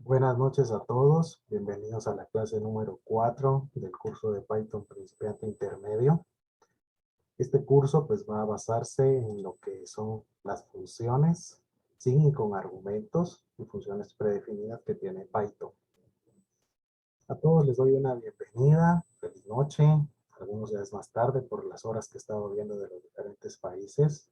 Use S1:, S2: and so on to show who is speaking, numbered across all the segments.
S1: Buenas noches a todos, bienvenidos a la clase número 4 del curso de Python Principiante Intermedio. Este curso pues va a basarse en lo que son las funciones, sin y con argumentos y funciones predefinidas que tiene Python. A todos les doy una bienvenida, feliz noche, algunos ya es más tarde por las horas que he estado viendo de los diferentes países.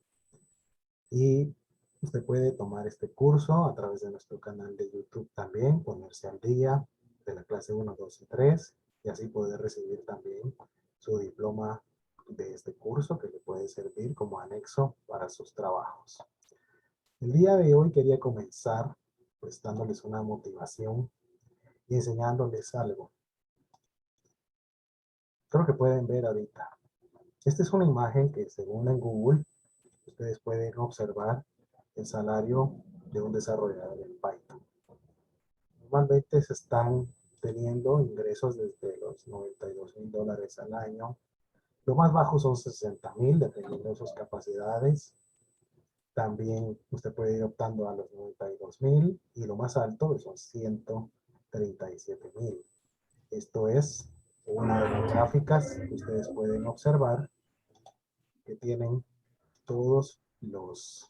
S1: Y usted puede tomar este curso a través de nuestro canal de YouTube también, ponerse al día de la clase 1, 2 y 3 y así poder recibir también su diploma de este curso que le puede servir como anexo para sus trabajos. El día de hoy quería comenzar pues dándoles una motivación y enseñándoles algo. Creo que pueden ver ahorita. Esta es una imagen que según en Google ustedes pueden observar el salario de un desarrollador en Python. Normalmente se están teniendo ingresos desde los $92,000 al año. Lo más bajo son 60,000, dependiendo de sus capacidades. También usted puede ir optando a los 92,000 y lo más alto son 137,000. Esto es una de las gráficas que ustedes pueden observar que tienen todos los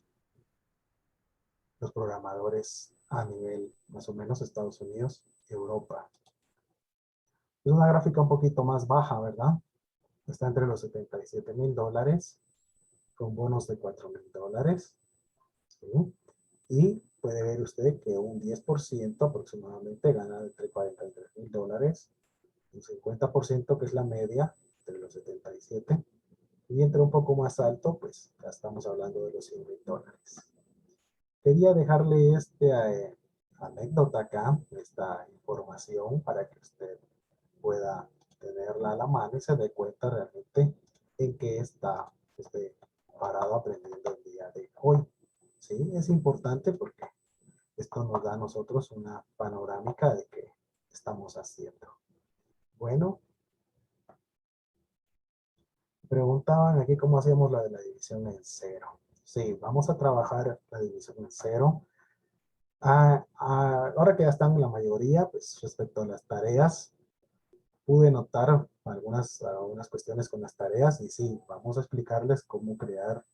S1: programadores a nivel más o menos Estados Unidos, Europa. Es una gráfica un poquito más baja, ¿verdad? Está entre los $77,000 con bonos de $4,000. ¿Sí? Y puede ver usted que un 10% aproximadamente gana entre $43,000, un 50% que es la media entre los 77 y entre un poco más alto, pues ya estamos hablando de los $100,000. Quería dejarle anécdota acá, esta información para que usted pueda tenerla a la mano y se dé cuenta realmente en qué está usted parado aprendiendo el día de hoy. ¿Sí? Es importante porque esto nos da a nosotros una panorámica de qué estamos haciendo. Bueno, preguntaban aquí cómo hacemos la de la división en cero. Sí, vamos a trabajar la división en cero. Ahora que ya están la mayoría, pues respecto a las tareas, pude notar algunas cuestiones con las tareas y sí, vamos a explicarles cómo crear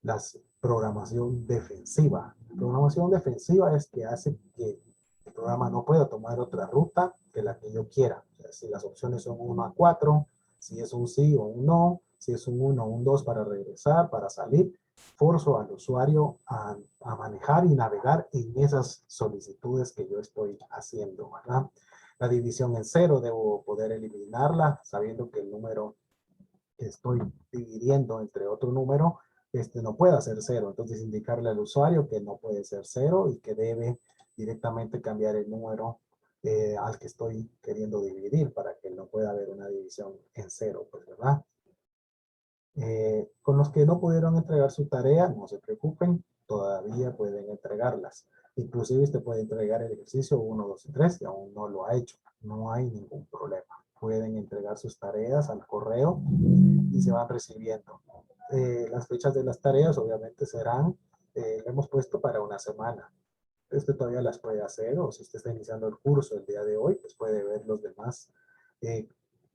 S1: la programación defensiva. La programación defensiva es que hace que el programa no pueda tomar otra ruta que la que yo quiera. O sea, si las opciones son 1 a 4, si es un sí o un no, si es un 1 o un 2 para regresar, para salir, forzo al usuario a manejar y navegar en esas solicitudes que yo estoy haciendo, ¿verdad? La división en cero debo poder eliminarla sabiendo que el número que estoy dividiendo entre otro número no puede ser cero. Entonces indicarle al usuario que no puede ser cero y que debe directamente cambiar el número al que estoy queriendo dividir para que no pueda haber una división en cero, pues, ¿verdad? Con los que no pudieron entregar su tarea, no se preocupen, todavía pueden entregarlas. Inclusive usted puede entregar el ejercicio 1, 2 y 3 y aún no lo ha hecho. No hay ningún problema. Pueden entregar sus tareas al correo y se van recibiendo. Las fechas de las tareas obviamente serán, le hemos puesto para una semana. Usted todavía las puede hacer o si usted está iniciando el curso el día de hoy, pues puede ver los demás eh,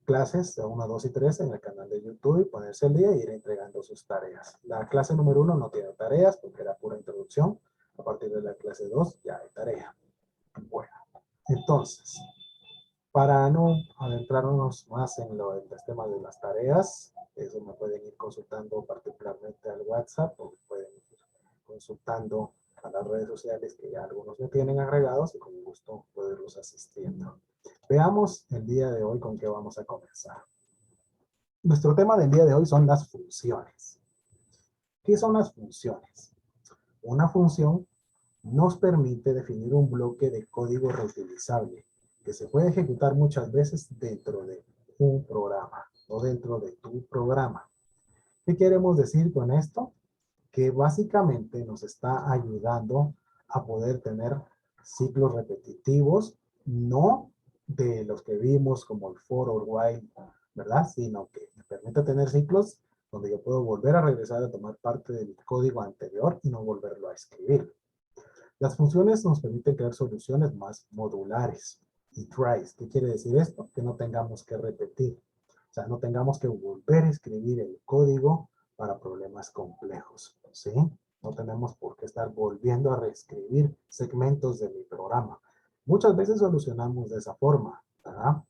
S1: clases de 1, 2 y 3 en el canal de YouTube y ponerse al día e ir entregando sus tareas. La clase número 1 no tiene tareas porque era pura introducción. A partir de la clase 2 ya hay tarea. Bueno, entonces, para no adentrarnos más en los temas de las tareas, eso me pueden ir consultando particularmente al WhatsApp o pueden ir consultando a las redes sociales que ya algunos me tienen agregados y con gusto poderlos asistiendo. Veamos el día de hoy con qué vamos a comenzar. Nuestro tema del día de hoy son las funciones. ¿Qué son las funciones? Una función nos permite definir un bloque de código reutilizable que se puede ejecutar muchas veces dentro de un programa o dentro de tu programa. ¿Qué queremos decir con esto? Que básicamente nos está ayudando a poder tener ciclos repetitivos, no de los que vimos como el for or while, ¿verdad? Sino que me permite tener ciclos donde yo puedo volver a regresar a tomar parte del código anterior y no volverlo a escribir. Las funciones nos permiten crear soluciones más modulares y tries. ¿Qué quiere decir esto? Que no tengamos que repetir. O sea, no tengamos que volver a escribir el código para problemas complejos, ¿sí? No tenemos por qué estar volviendo a reescribir segmentos de mi programa. Muchas veces solucionamos de esa forma, ¿verdad?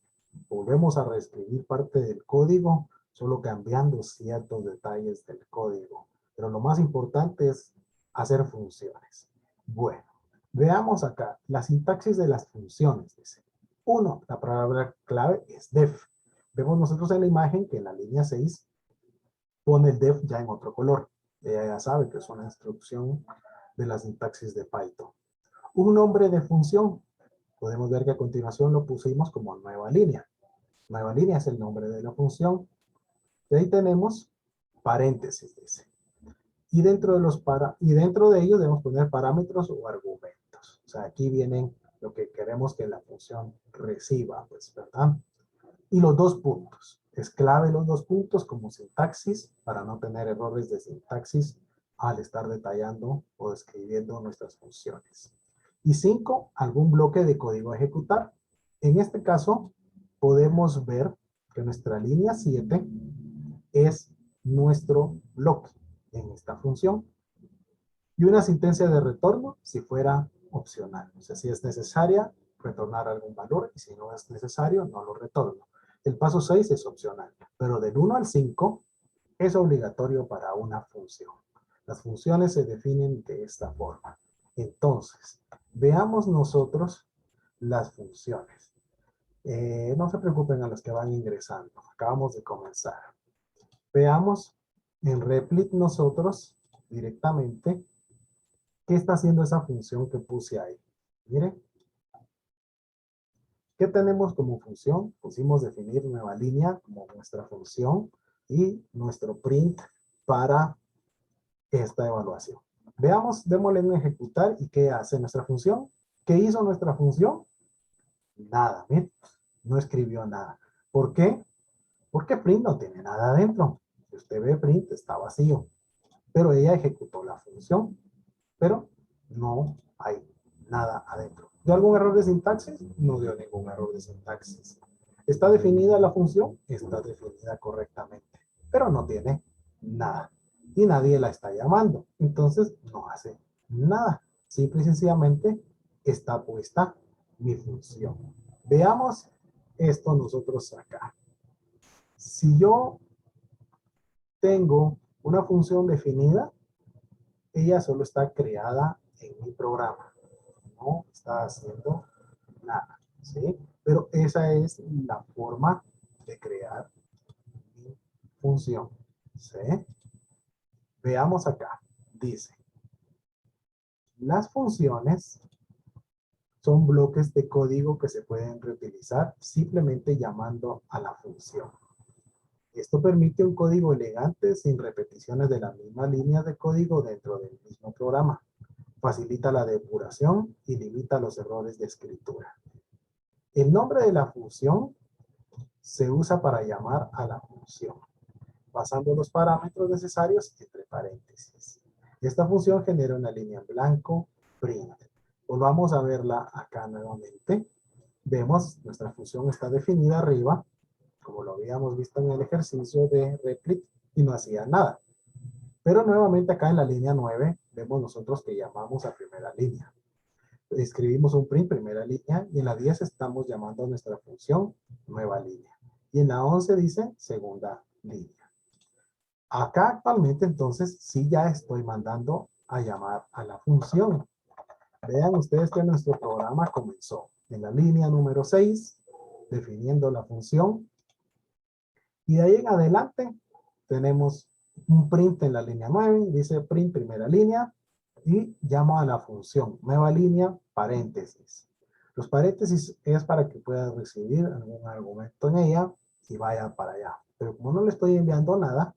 S1: Volvemos a reescribir parte del código, solo cambiando ciertos detalles del código. Pero lo más importante es hacer funciones. Bueno, veamos acá la sintaxis de las funciones. Dice. 1. La palabra clave es def. Vemos nosotros en la imagen que en la línea 6 pone el def ya en otro color. Ella ya sabe que es una instrucción de la sintaxis de Python. Un nombre de función. Podemos ver que a continuación lo pusimos como nueva línea. Nueva línea es el nombre de la función. De ahí tenemos paréntesis, dice. Y dentro de ellos debemos poner parámetros o argumentos. O sea, aquí vienen lo que queremos que la función reciba, pues, ¿verdad? Y los dos puntos. Es clave los dos puntos como sintaxis para no tener errores de sintaxis al estar detallando o escribiendo nuestras funciones. Y 5, algún bloque de código a ejecutar. En este caso, podemos ver que nuestra línea 7 es nuestro bloque en esta función. Y una sentencia de retorno si fuera opcional. O sea, si es necesaria, retornar algún valor y si no es necesario, no lo retorno. El paso 6 es opcional, pero del 1 al 5 es obligatorio para una función. Las funciones se definen de esta forma. Entonces, veamos nosotros las funciones. No se preocupen a los que van ingresando. Acabamos de comenzar. Veamos en Replit nosotros directamente qué está haciendo esa función que puse ahí. Miren. ¿Qué tenemos como función? Pusimos definir nueva línea como nuestra función y nuestro print para esta evaluación. Veamos, démosle en ejecutar y qué hace nuestra función. ¿Qué hizo nuestra función? Nada, miren, no escribió nada. ¿Por qué? Porque print no tiene nada adentro. Si usted ve print está vacío. Pero ella ejecutó la función, pero no hay nada adentro. ¿Dio algún error de sintaxis? No dio ningún error de sintaxis. ¿Está definida la función? Está definida correctamente, pero no tiene nada. Y nadie la está llamando. Entonces no hace nada. Simple y sencillamente está puesta mi función. Veamos esto nosotros acá. Si yo tengo una función definida, ella solo está creada en mi programa. No está haciendo nada, ¿sí? Pero esa es la forma de crear mi función, ¿sí? Veamos acá. Dice, las funciones son bloques de código que se pueden reutilizar simplemente llamando a la función. Esto permite un código elegante sin repeticiones de las mismas líneas de código dentro del mismo programa. Facilita la depuración y limita los errores de escritura. El nombre de la función se usa para llamar a la función, pasando los parámetros necesarios entre paréntesis. Esta función genera una línea en blanco, print. Volvamos a verla acá nuevamente. Vemos, nuestra función está definida arriba, como lo habíamos visto en el ejercicio de Replit, y no hacía nada. Pero nuevamente acá en la línea 9, vemos nosotros que llamamos a primera línea. Escribimos un print primera línea y en la 10 estamos llamando a nuestra función nueva línea. Y en la 11 dice segunda línea. Acá actualmente entonces sí ya estoy mandando a llamar a la función. Vean ustedes que nuestro programa comenzó en la línea número 6, definiendo la función. Y de ahí en adelante tenemos un print en la línea 9, dice print primera línea, y llamo a la función nueva línea, paréntesis. Los paréntesis es para que pueda recibir algún argumento en ella y vaya para allá. Pero como no le estoy enviando nada,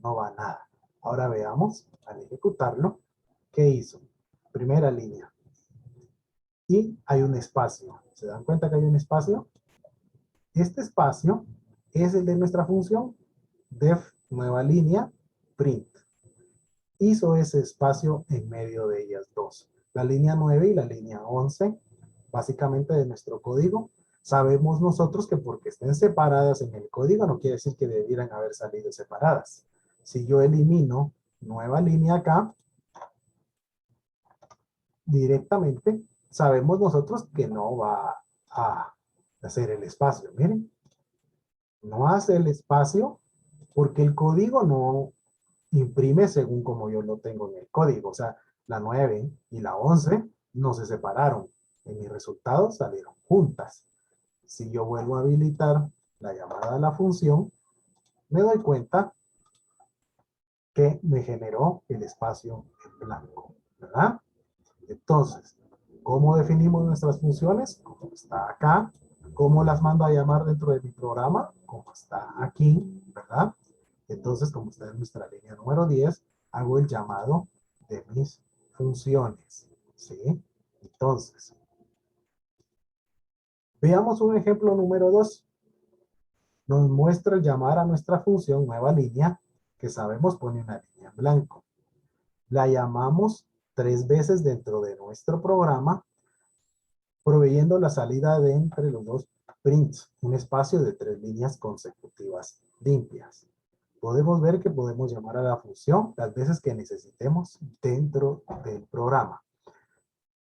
S1: no va nada. Ahora veamos, al ejecutarlo, ¿qué hizo? Primera línea. Y hay un espacio. ¿Se dan cuenta que hay un espacio? Este espacio es el de nuestra función def nueva línea print. Hizo ese espacio en medio de ellas dos. La línea 9 y la línea 11, básicamente de nuestro código, sabemos nosotros que porque estén separadas en el código no quiere decir que debieran haber salido separadas. Si yo elimino nueva línea acá, directamente sabemos nosotros que no va a hacer el espacio. Miren, no hace el espacio porque el código no imprime según como yo lo tengo en el código. O sea, la 9 y la 11 no se separaron. En mis resultados salieron juntas. Si yo vuelvo a habilitar la llamada a la función, me doy cuenta que me generó el espacio en blanco, ¿verdad? Entonces, ¿cómo definimos nuestras funciones? Como está acá. ¿Cómo las mando a llamar dentro de mi programa? Como está aquí, ¿verdad? Entonces, como está en nuestra línea número 10, hago el llamado de mis funciones, ¿sí? Entonces, veamos un ejemplo número 2. Nos muestra el llamar a nuestra función nueva línea, que sabemos pone una línea en blanco. La llamamos 3 veces dentro de nuestro programa, proveyendo la salida de entre los dos prints, un espacio de 3 líneas consecutivas limpias. Podemos ver que podemos llamar a la función las veces que necesitemos dentro del programa.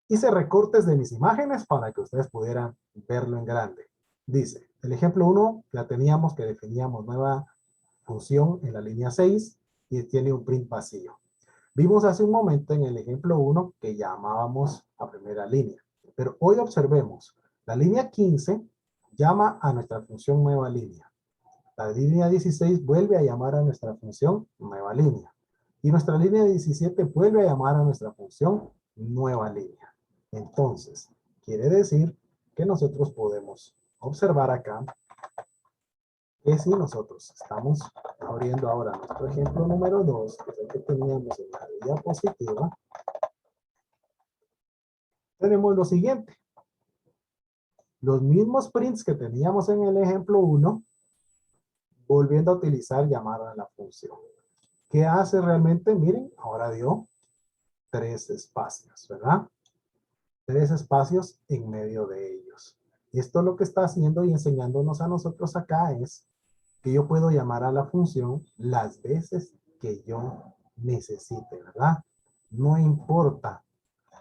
S1: Hice recortes de mis imágenes para que ustedes pudieran verlo en grande. Dice, el ejemplo 1 ya teníamos que definíamos nueva función en la línea 6 y tiene un print vacío. Vimos hace un momento en el ejemplo 1 que llamábamos a primera línea. Pero hoy observemos, la línea 15 llama a nuestra función nueva línea. La línea 16 vuelve a llamar a nuestra función nueva línea. Y nuestra línea 17 vuelve a llamar a nuestra función nueva línea. Entonces, quiere decir que nosotros podemos observar acá que si nosotros estamos abriendo ahora nuestro ejemplo número 2, que es el que teníamos en la diapositiva, tenemos lo siguiente. Los mismos prints que teníamos en el ejemplo 1, volviendo a utilizar llamar a la función. ¿Qué hace realmente? Miren, ahora dio 3 espacios, ¿verdad? 3 espacios en medio de ellos. Esto lo que está haciendo y enseñándonos a nosotros acá es que yo puedo llamar a la función las veces que yo necesite, ¿verdad? No importa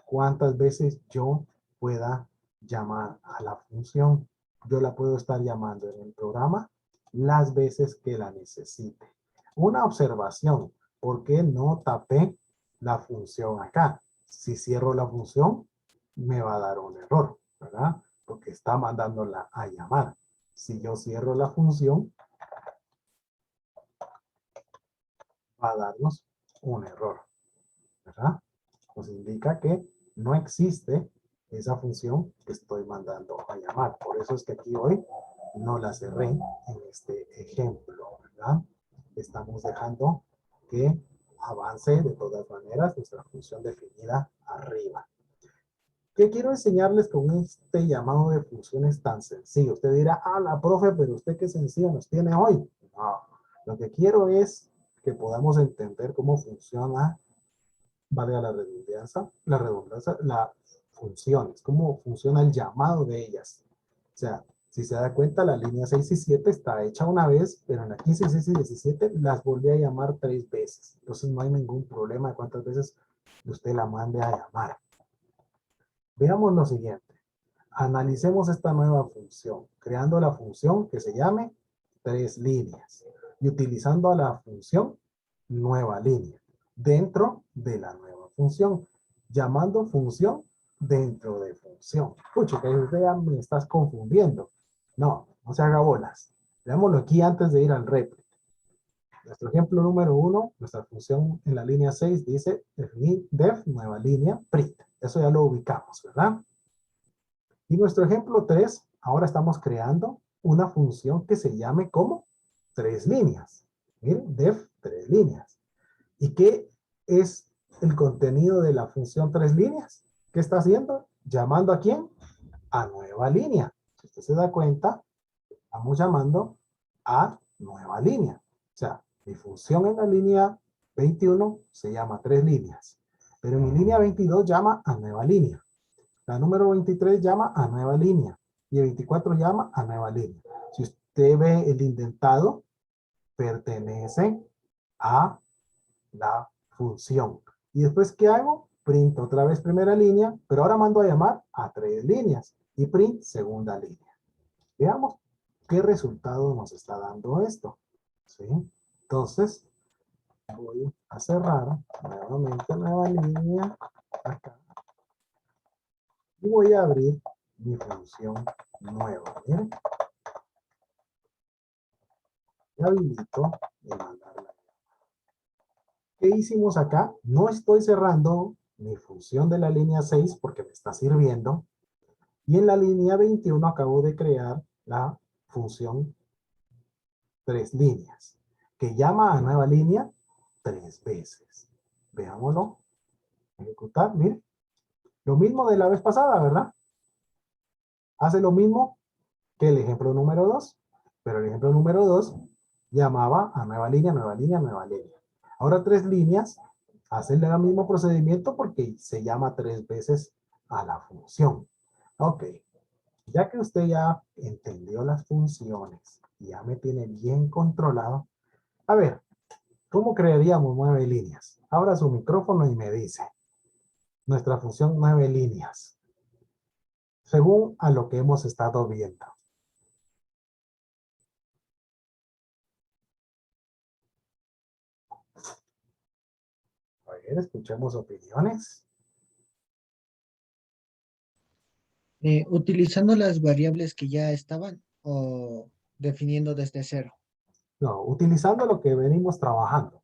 S1: cuántas veces yo pueda llamar a la función. Yo la puedo estar llamando en el programa las veces que la necesite. Una observación, ¿por qué no tapé la función acá? Si cierro la función, me va a dar un error, ¿verdad? Porque está mandándola a llamar. Si yo cierro la función, va a darnos un error, ¿verdad? Nos indica que no existe esa función que estoy mandando a llamar. Por eso es que aquí hoy no la cerré en este ejemplo, ¿verdad? Estamos dejando que avance de todas maneras nuestra función definida arriba. ¿Qué quiero enseñarles con este llamado de funciones tan sencillo? Usted dirá, la profe, pero usted qué sencillo nos tiene hoy. No, lo que quiero es que podamos entender cómo funciona, valga la redundancia, las funciones, cómo funciona el llamado de ellas. O sea, si se da cuenta, la línea 6 y 7 está hecha una vez, pero en la 15, 16 y 17 las volví a llamar 3 veces. Entonces no hay ningún problema de cuántas veces usted la mande a llamar. Veamos lo siguiente. Analicemos esta nueva función, creando la función que se llame 3 líneas y utilizando a la función nueva línea dentro de la nueva función, llamando función dentro de función. Pucha, que usted ya me estás confundiendo. No, no se haga bolas. Veámoslo aquí antes de ir al repli. Nuestro ejemplo número 1, nuestra función en la línea 6 dice definir def, nueva línea, print. Eso ya lo ubicamos, ¿verdad? Y nuestro ejemplo 3, ahora estamos creando una función que se llame como 3 líneas. Miren, def 3 líneas. ¿Y qué es el contenido de la función 3 líneas? ¿Qué está haciendo? Llamando a quién? A nueva línea. Si usted se da cuenta, estamos llamando a nueva línea. O sea, mi función en la línea 21 se llama 3 líneas. Pero mi línea 22 llama a nueva línea. La número 23 llama a nueva línea. Y el 24 llama a nueva línea. Si usted ve el indentado, pertenece a la función. Y después, ¿qué hago? Print otra vez primera línea, pero ahora mando a llamar a 3 líneas. Y print segunda línea. Veamos qué resultado nos está dando esto. ¿Sí? Entonces, voy a cerrar nuevamente nueva línea acá. Y voy a abrir mi función nueva. Miren. Y habilito y mandarla. ¿Qué hicimos acá? No estoy cerrando mi función de la línea 6 porque me está sirviendo. Y en la línea 21 acabo de crear la función 3 líneas, que llama a nueva línea 3 veces. Veámoslo. Ejecutar, mire. Lo mismo de la vez pasada, ¿verdad? Hace lo mismo que el ejemplo número 2. Pero el ejemplo número 2 llamaba a nueva línea, nueva línea, nueva línea. Ahora 3 líneas hacen el mismo procedimiento porque se llama 3 veces a la función. Ok. Ya que usted ya entendió las funciones y ya me tiene bien controlado, a ver, ¿cómo crearíamos 9 líneas? Abra su micrófono y me dice, nuestra función 9 líneas, según a lo que hemos estado viendo. A ver, escuchemos opiniones.
S2: Utilizando las variables que ya estaban o definiendo desde cero.
S1: No, utilizando lo que venimos trabajando.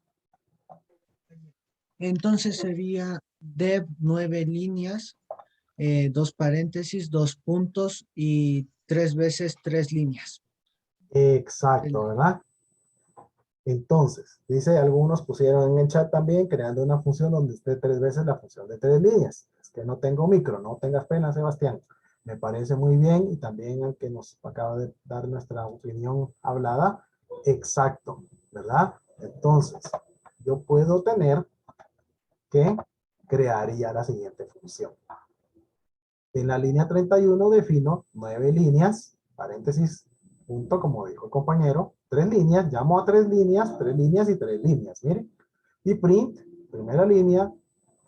S2: Entonces sería dev 9 líneas, 2 paréntesis, 2 puntos y 3 veces 3 líneas.
S1: Exacto, ¿verdad? Entonces, dice, algunos pusieron en el chat también, creando una función donde esté 3 veces la función de 3 líneas. Es que no tengo micro, no tengas pena, Sebastián. Me parece muy bien y también el que nos acaba de dar nuestra opinión hablada, exacto, ¿verdad? Entonces, yo puedo tener que crearía la siguiente función. En la línea 31 defino 9 líneas, paréntesis, punto, como dijo el compañero, 3 líneas, llamo a 3 líneas y 3 líneas, miren. Y print, primera línea,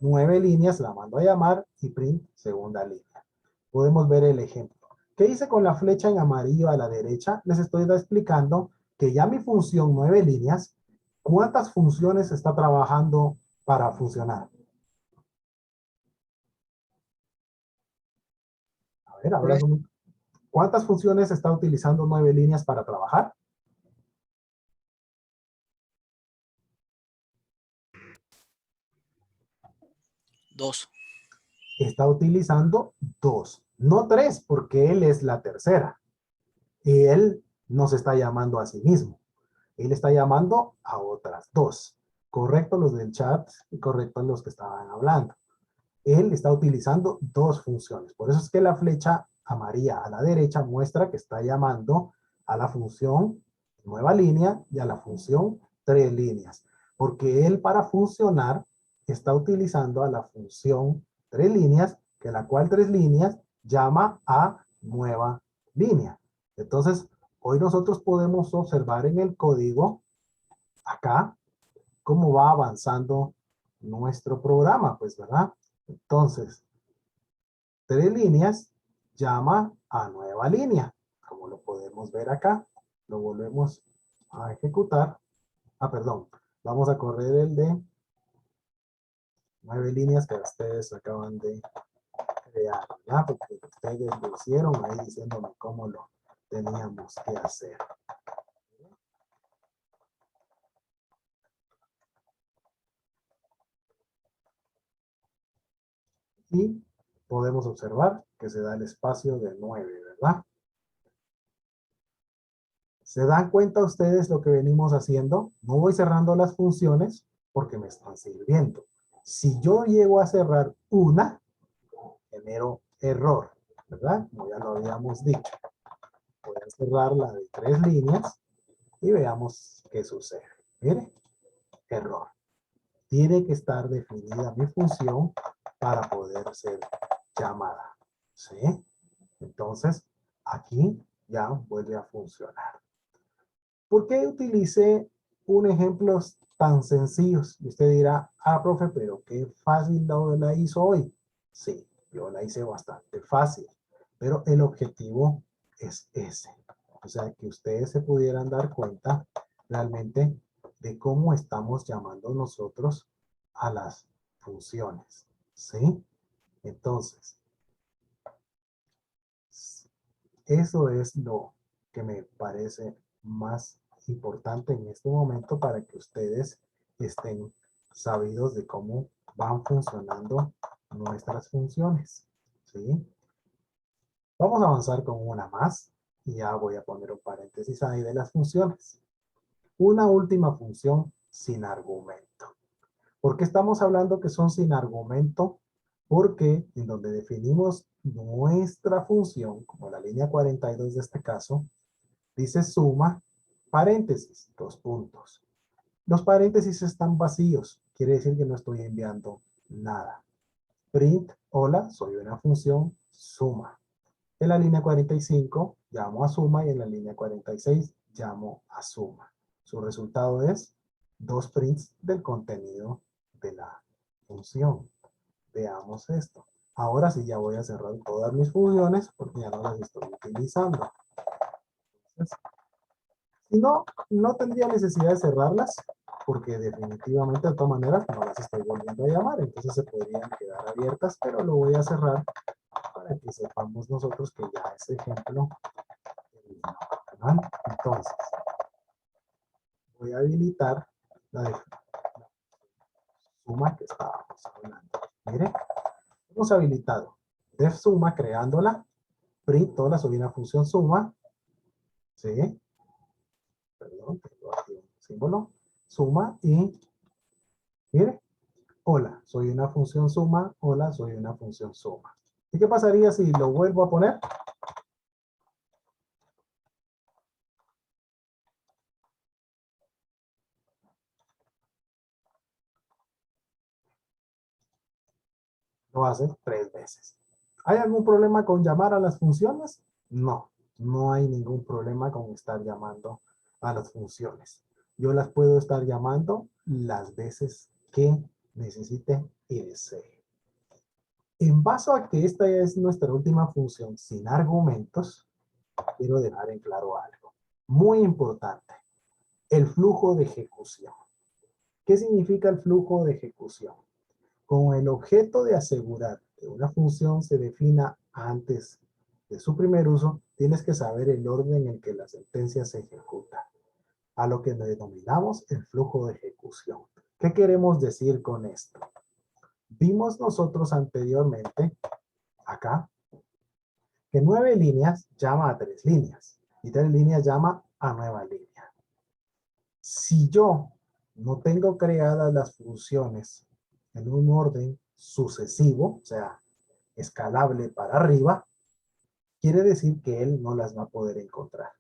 S1: 9 líneas, la mando a llamar, y print, segunda línea. Podemos ver el ejemplo. ¿Qué hice con la flecha en amarillo a la derecha? Les estoy explicando que ya mi función 9 líneas, ¿cuántas funciones está trabajando para funcionar? A ver, ahora ¿cuántas funciones está utilizando 9 líneas para trabajar?
S3: Dos.
S1: Está utilizando 2, no 3, porque él es la tercera. Y él no se está llamando a sí mismo. Él está llamando a otras 2. Correcto los del chat y correcto los que estaban hablando. Él está utilizando 2 funciones. Por eso es que la flecha amarilla a la derecha muestra que está llamando a la función nueva línea y a la función 3 líneas. Porque él para funcionar está utilizando a la función 3 líneas, que la cual 3 líneas llama a nueva línea. Entonces, hoy nosotros podemos observar en el código acá cómo va avanzando nuestro programa, pues, ¿verdad? Entonces, 3 líneas llama a nueva línea, como lo podemos ver acá. Lo volvemos a ejecutar. Ah, perdón. Vamos a correr el de 9 líneas que ustedes acaban de crear, ¿ya? Porque ustedes lo hicieron ahí diciéndome cómo lo teníamos que hacer. Y podemos observar que se da el espacio de 9, ¿verdad? ¿Se dan cuenta ustedes lo que venimos haciendo? No voy cerrando las funciones porque me están sirviendo. Si yo llego a cerrar una, genero error, ¿verdad? Como ya lo habíamos dicho. Voy a cerrar la de 3 líneas y veamos qué sucede. Mire, error. tiene que estar definida mi función para poder ser llamada. ¿Sí? Entonces, aquí ya vuelve a funcionar. ¿Por qué utilicé un ejemplo tan sencillos? Y usted dirá, profe, pero qué fácil la hizo hoy. Sí, yo la hice bastante fácil, pero el objetivo es ese. O sea, que ustedes se pudieran dar cuenta realmente de cómo estamos llamando nosotros a las funciones. ¿Sí? Entonces, eso es lo que me parece más importante en este momento para que ustedes estén sabidos de cómo van funcionando nuestras funciones. ¿Sí? Vamos a avanzar con una más y ya voy a poner un paréntesis ahí de las funciones. Una última función sin argumento. ¿Por qué estamos hablando que son sin argumento? Porque en donde definimos nuestra función, como la línea 42 de este caso, dice suma, paréntesis, 2 puntos. Los paréntesis están vacíos, quiere decir que no estoy enviando nada. Print, hola, soy una función suma. En la línea 45 llamo a suma y en la línea 46 llamo a suma. Su resultado es 2 prints del contenido de la función. Veamos esto. Ahora sí ya voy a cerrar todas mis funciones porque ya no las estoy utilizando. Entonces, si no, no tendría necesidad de cerrarlas porque definitivamente de todas maneras no las estoy volviendo a llamar. Entonces se podrían quedar abiertas, pero lo voy a cerrar para que sepamos nosotros que ya ese ejemplo terminó, ¿verdad? Entonces, voy a habilitar la suma que estábamos hablando. Mire, hemos habilitado def suma creándola, print, toda soy una función suma, ¿sí? Perdón, tengo aquí un símbolo, suma y, mire, hola, soy una función suma, hola, soy una función suma. ¿Y qué pasaría si lo vuelvo a poner? Lo hace 3 veces. ¿Hay algún problema con llamar a las funciones? No, no hay ningún problema con estar llamando a las funciones. Yo las puedo estar llamando las veces que necesite y desee. En base a que esta es nuestra última función sin argumentos, quiero dejar en claro algo muy importante. El flujo de ejecución. ¿Qué significa el flujo de ejecución? Con el objeto de asegurar que una función se defina antes de su primer uso, tienes que saber el orden en que la sentencia se ejecuta, a lo que denominamos el flujo de ejecución. ¿Qué queremos decir con esto? Vimos nosotros anteriormente, acá, que 9 líneas llama a 3 líneas y 3 líneas llama a nueva línea. Si yo no tengo creadas las funciones en un orden sucesivo, o sea, escalable para arriba, quiere decir que él no las va a poder encontrar.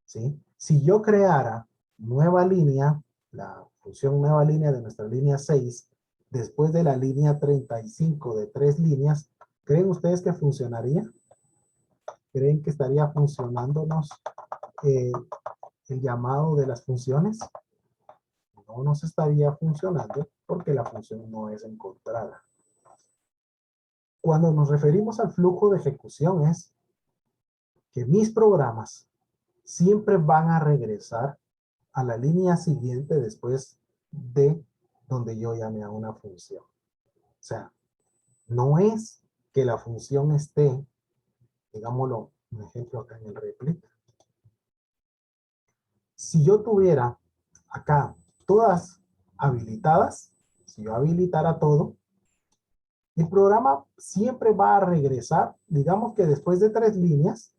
S1: ¿Sí? Si yo creara nueva línea, la función nueva línea de nuestra línea 6, después de la línea 35 de 3 líneas, ¿creen ustedes que funcionaría? ¿Creen que estaría funcionándonos el llamado de las funciones? No nos estaría funcionando porque la función no es encontrada. Cuando nos referimos al flujo de ejecución es que mis programas siempre van a regresar a la línea siguiente después de donde yo llame a una función. O sea, no es que la función esté, digámoslo, un ejemplo acá en el replit. Si yo tuviera acá todas habilitadas, si yo habilitara todo, el programa siempre va a regresar, digamos que después de 3 líneas,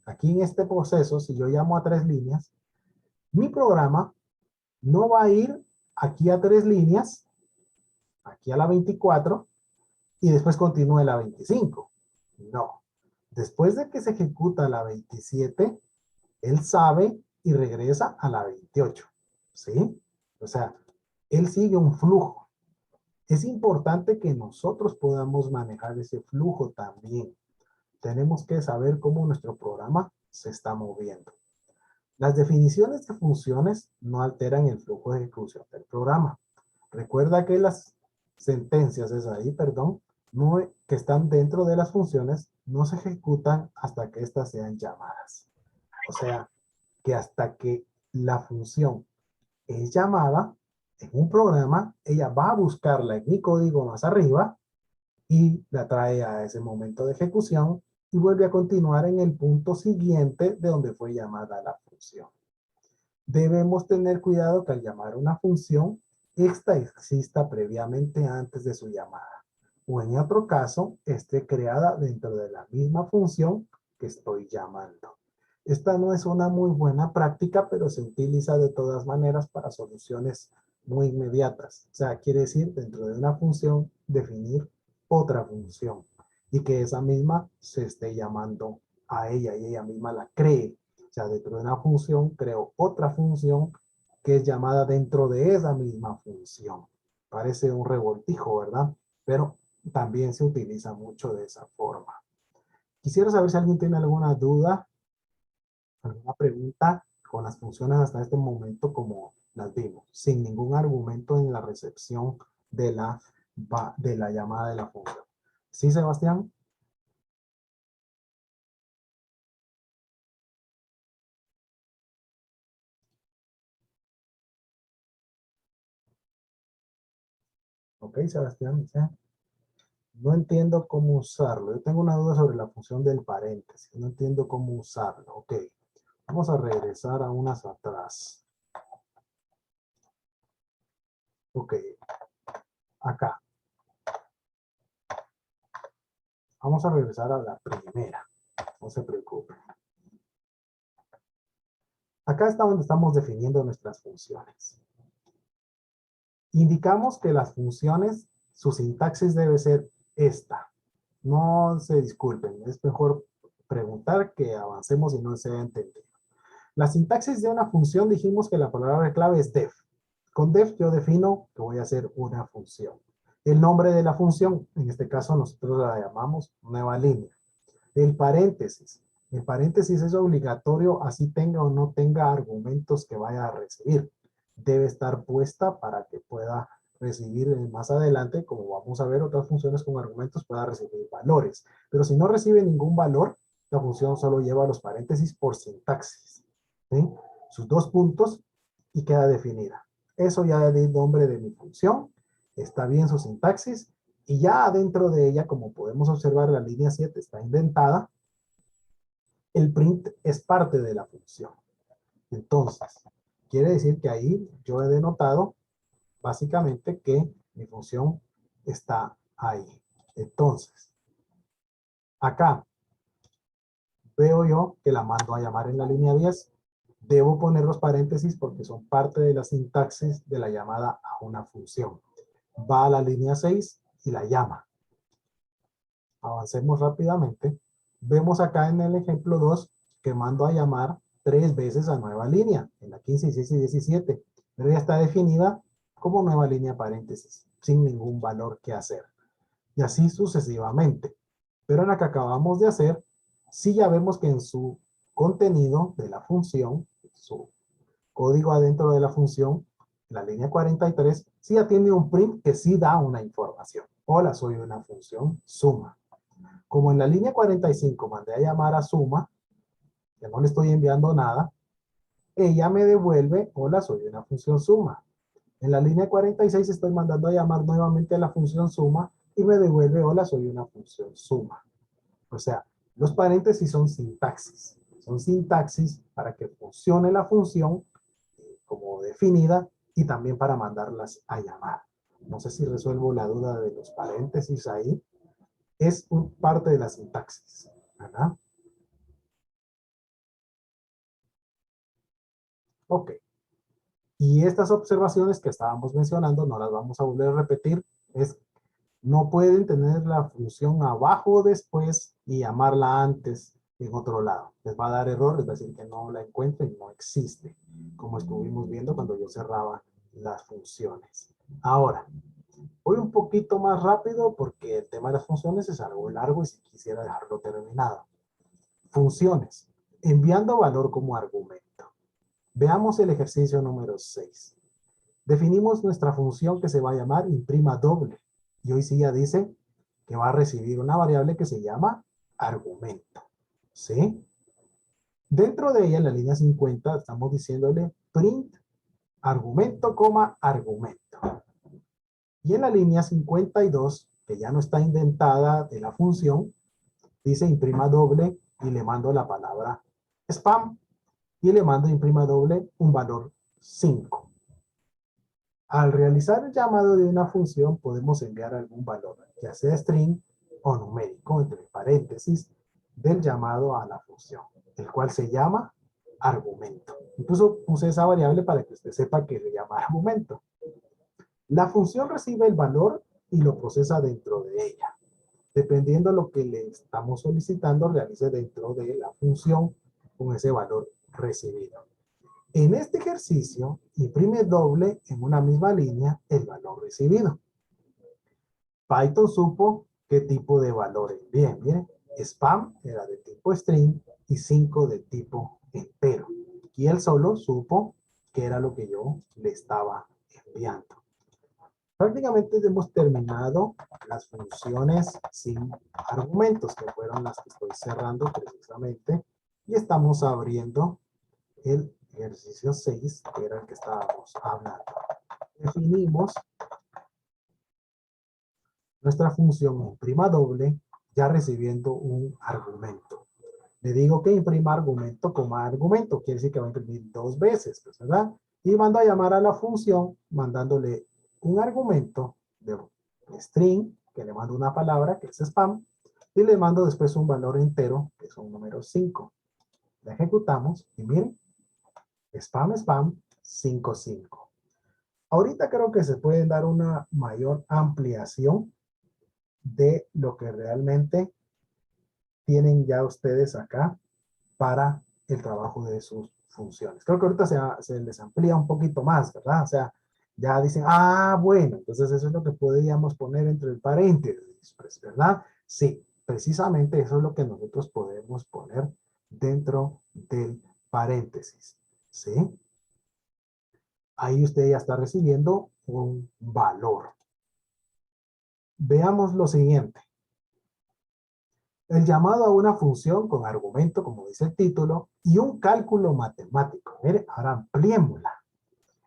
S1: aquí en este proceso, si yo llamo a 3 líneas, mi programa no va a ir aquí a 3 líneas, aquí a la 24, y después continúe la 25. No. Después de que se ejecuta la 27, él sabe y regresa a la 28. ¿Sí? O sea, Él sigue un flujo. Es importante que nosotros podamos manejar ese flujo también. Tenemos que saber cómo nuestro programa se está moviendo. Las definiciones de funciones no alteran el flujo de ejecución del programa. Recuerda que las sentencias, que están dentro de las funciones no se ejecutan hasta que éstas sean llamadas. O sea, que hasta que la función es llamada en un programa, ella va a buscarla en mi código más arriba y la trae a ese momento de ejecución y vuelve a continuar en el punto siguiente de donde fue llamada la función. Debemos tener cuidado que al llamar una función, esta exista previamente antes de su llamada, o en otro caso, esté creada dentro de la misma función que estoy llamando. Esta no es una muy buena práctica, pero se utiliza de todas maneras para soluciones muy inmediatas. O sea, quiere decir, dentro de una función, definir otra función y que esa misma se esté llamando a ella y ella misma la cree. O sea, dentro de una función creo otra función que es llamada dentro de esa misma función. Parece un revoltijo, ¿verdad? Pero también se utiliza mucho de esa forma. Quisiera saber si alguien tiene alguna duda, alguna pregunta con las funciones hasta este momento como las vimos, sin ningún argumento en la recepción de la llamada de la función. ¿Sí, Sebastián? Ok, Sebastián, dice. No entiendo cómo usarlo. Yo tengo una duda sobre la función del paréntesis. No entiendo cómo usarlo. Ok, vamos a regresar a unas atrás. Ok, acá. Vamos a regresar a la primera. No se preocupe. Acá está donde estamos definiendo nuestras funciones. Indicamos que las funciones, su sintaxis debe ser esta. No se disculpen, es mejor preguntar que avancemos y no se haya entendido. La sintaxis de una función dijimos que la palabra clave es def. Con def yo defino que voy a hacer una función. El nombre de la función, en este caso nosotros la llamamos nueva línea. El paréntesis. El paréntesis es obligatorio así tenga o no tenga argumentos que vaya a recibir. Debe estar puesta para que pueda recibir más adelante, como vamos a ver otras funciones con argumentos, pueda recibir valores. Pero si no recibe ningún valor, la función solo lleva los paréntesis por sintaxis. ¿Sí? Sus dos puntos y queda definida. Eso ya es el nombre de mi función. Está bien su sintaxis. Y ya adentro de ella, como podemos observar, la línea 7 está indentada. El print es parte de la función. Entonces, quiere decir que ahí yo he denotado básicamente que mi función está ahí. Entonces, acá veo yo que la mando a llamar en la línea 10. Debo poner los paréntesis porque son parte de la sintaxis de la llamada a una función. Va a la línea 6 y la llama. Avancemos rápidamente. Vemos acá en el ejemplo 2 que mando a llamar 3 veces a nueva línea, en la 15, 16 y 17. Pero ya está definida como nueva línea paréntesis, sin ningún valor que hacer. Y así sucesivamente. Pero en la que acabamos de hacer, sí ya vemos que en su contenido de la función, su código adentro de la función, la línea 43, sí ya tiene un print que sí da una información. Hola, soy una función suma. Como en la línea 45 mandé a llamar a suma, que no le estoy enviando nada, ella me devuelve, hola, soy una función suma. En la línea 46 estoy mandando a llamar nuevamente a la función suma y me devuelve, hola, soy una función suma. O sea, los paréntesis son sintaxis. Son sintaxis para que funcione la función como definida y también para mandarlas a llamar. No sé si resuelvo la duda de los paréntesis ahí. Es parte de la sintaxis, ¿verdad? Ok. Y estas observaciones que estábamos mencionando, no las vamos a volver a repetir, es no pueden tener la función abajo después y llamarla antes en otro lado. Les va a dar error, es decir, que no la encuentren, no existe, como estuvimos viendo cuando yo cerraba las funciones. Ahora, voy un poquito más rápido porque el tema de las funciones es algo largo y si quisiera dejarlo terminado. Funciones. Enviando valor como argumento. Veamos el ejercicio número 6. Definimos nuestra función que se va a llamar imprima doble. Y hoy sí ya dice que va a recibir una variable que se llama argumento. ¿Sí? Dentro de ella, en la línea 50, estamos diciéndole print argumento, argumento. Y en la línea 52, que ya no está indentada de la función, dice imprima doble y le mando la palabra spam y le mando imprima doble un valor 5. Al realizar el llamado de una función podemos enviar algún valor, ya sea string o numérico, entre paréntesis, del llamado a la función, el cual se llama argumento. Incluso puse esa variable para que usted sepa que se llama argumento. La función recibe el valor y lo procesa dentro de ella. Dependiendo de lo que le estamos solicitando, realice dentro de la función con ese valor recibido. En este ejercicio, imprime doble en una misma línea el valor recibido. Python supo qué tipo de valor envié. Miren, spam era de tipo string y 5 de tipo entero. Y él solo supo que era lo que yo le estaba enviando. Prácticamente hemos terminado las funciones sin argumentos, que fueron las que estoy cerrando precisamente. Y estamos abriendo el ejercicio 6, que era el que estábamos hablando. Definimos nuestra función imprima doble, ya recibiendo un argumento. Le digo que imprima argumento, argumento, quiere decir que va a imprimir 2 veces, pues, ¿verdad? Y mando a llamar a la función, mandándole un argumento de string, que le mando una palabra, que es spam, y le mando después un valor entero, que es un número 5. La ejecutamos, y miren, spam, 5, 5. Ahorita creo que se puede dar una mayor ampliación de lo que realmente tienen ya ustedes acá para el trabajo de sus funciones. Creo que ahorita se les amplía un poquito más, ¿verdad? O sea, ya dicen, bueno, entonces eso es lo que podríamos poner entre el paréntesis, pues, ¿verdad? Sí, precisamente eso es lo que nosotros podemos poner dentro del paréntesis, ¿sí? Ahí usted ya está recibiendo un valor. Veamos lo siguiente. El llamado a una función con argumento, como dice el título, y un cálculo matemático. Mire, ahora ampliémosla.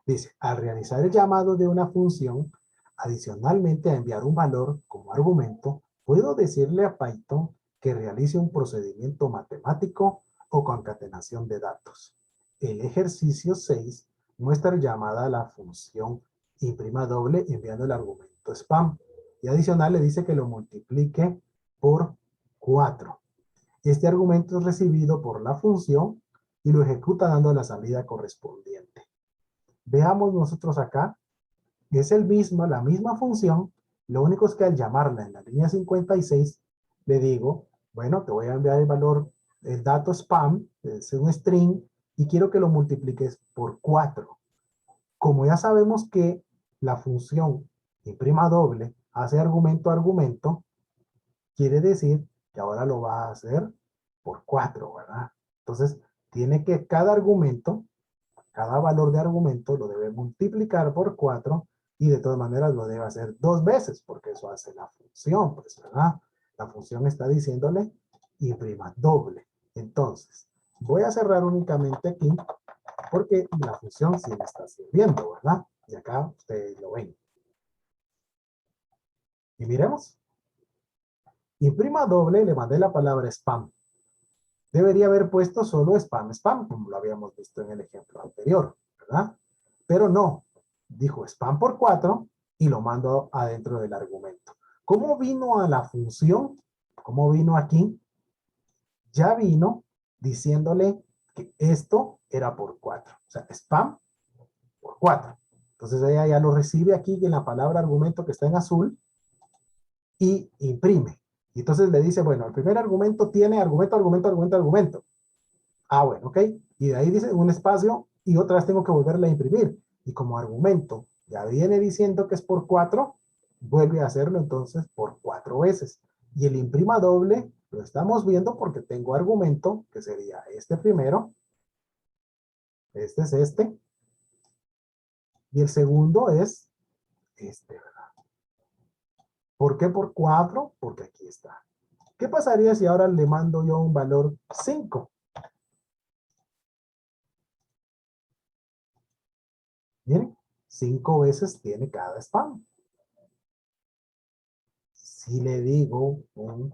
S1: Dice, al realizar el llamado de una función, adicionalmente a enviar un valor como argumento, puedo decirle a Python que realice un procedimiento matemático o concatenación de datos. El ejercicio 6 muestra el llamado a la función imprima doble enviando el argumento spam. Y adicional le dice que lo multiplique por 4. Este argumento es recibido por la función y lo ejecuta dando la salida correspondiente. Veamos nosotros acá, es la misma función, lo único es que al llamarla en la línea 56, le digo, bueno, te voy a enviar el valor, el dato spam, es un string, y quiero que lo multipliques por 4. Como ya sabemos que la función imprima doble hace argumento a argumento, quiere decir que ahora lo va a hacer por 4, ¿verdad? Entonces, tiene que cada argumento, cada valor de argumento lo debe multiplicar por 4 y de todas maneras lo debe hacer 2 veces porque eso hace la función, pues, ¿verdad? La función está diciéndole imprima doble. Entonces, voy a cerrar únicamente aquí porque la función sí me está sirviendo, ¿verdad? Y acá ustedes lo ven. Y miremos. Imprima doble, le mandé la palabra spam. Debería haber puesto solo spam, como lo habíamos visto en el ejemplo anterior, ¿verdad? Pero no, dijo spam por 4 y lo mando adentro del argumento. ¿Cómo vino a la función? ¿Cómo vino aquí? Ya vino diciéndole que esto era por 4. O sea, spam por 4. Entonces ella ya lo recibe aquí en la palabra argumento que está en azul y imprime. Y entonces le dice, bueno, el primer argumento tiene argumento, argumento, argumento, argumento. Bueno, ok. Y de ahí dice un espacio y otra vez tengo que volverle a imprimir. Y como argumento ya viene diciendo que es por 4, vuelve a hacerlo entonces por 4 veces. Y el imprima doble lo estamos viendo porque tengo argumento, que sería este primero. Este es este. Y el segundo es este, ¿verdad? ¿Por qué por 4? Porque aquí está. ¿Qué pasaría si ahora le mando yo un valor 5? Miren, 5 veces tiene cada spam. Si le digo un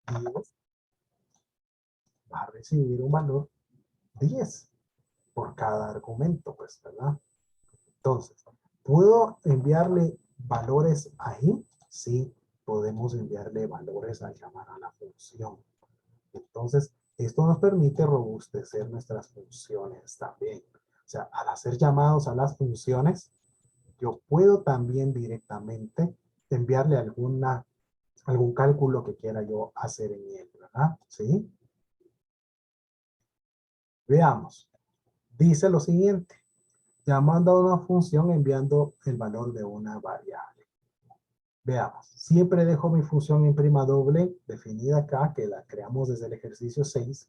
S1: 10, va a recibir un valor 10 por cada argumento, pues, ¿verdad? Entonces, ¿puedo enviarle valores ahí? Sí, podemos enviarle valores al llamar a la función. Entonces, esto nos permite robustecer nuestras funciones también. O sea, al hacer llamados a las funciones, yo puedo también directamente enviarle algún cálculo que quiera yo hacer en él, ¿verdad? ¿Sí? Veamos. Dice lo siguiente. Llamando a una función enviando el valor de una variable. Veamos. Siempre dejo mi función en prima doble definida acá, que la creamos desde el ejercicio 6.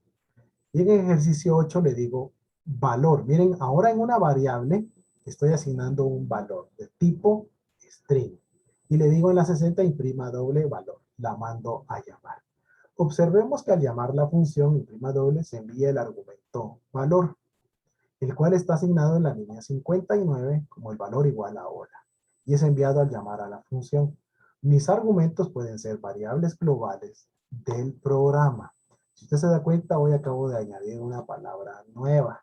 S1: Y en el ejercicio 8 le digo valor. Miren, ahora en una variable estoy asignando un valor de tipo string. Y le digo en la 60 imprima doble valor. La mando a llamar. Observemos que al llamar la función imprima doble se envía el argumento valor, el cual está asignado en la línea 59 como el valor igual a hola. Y es enviado al llamar a la función. Mis argumentos pueden ser variables globales del programa. Si usted se da cuenta, hoy acabo de añadir una palabra nueva,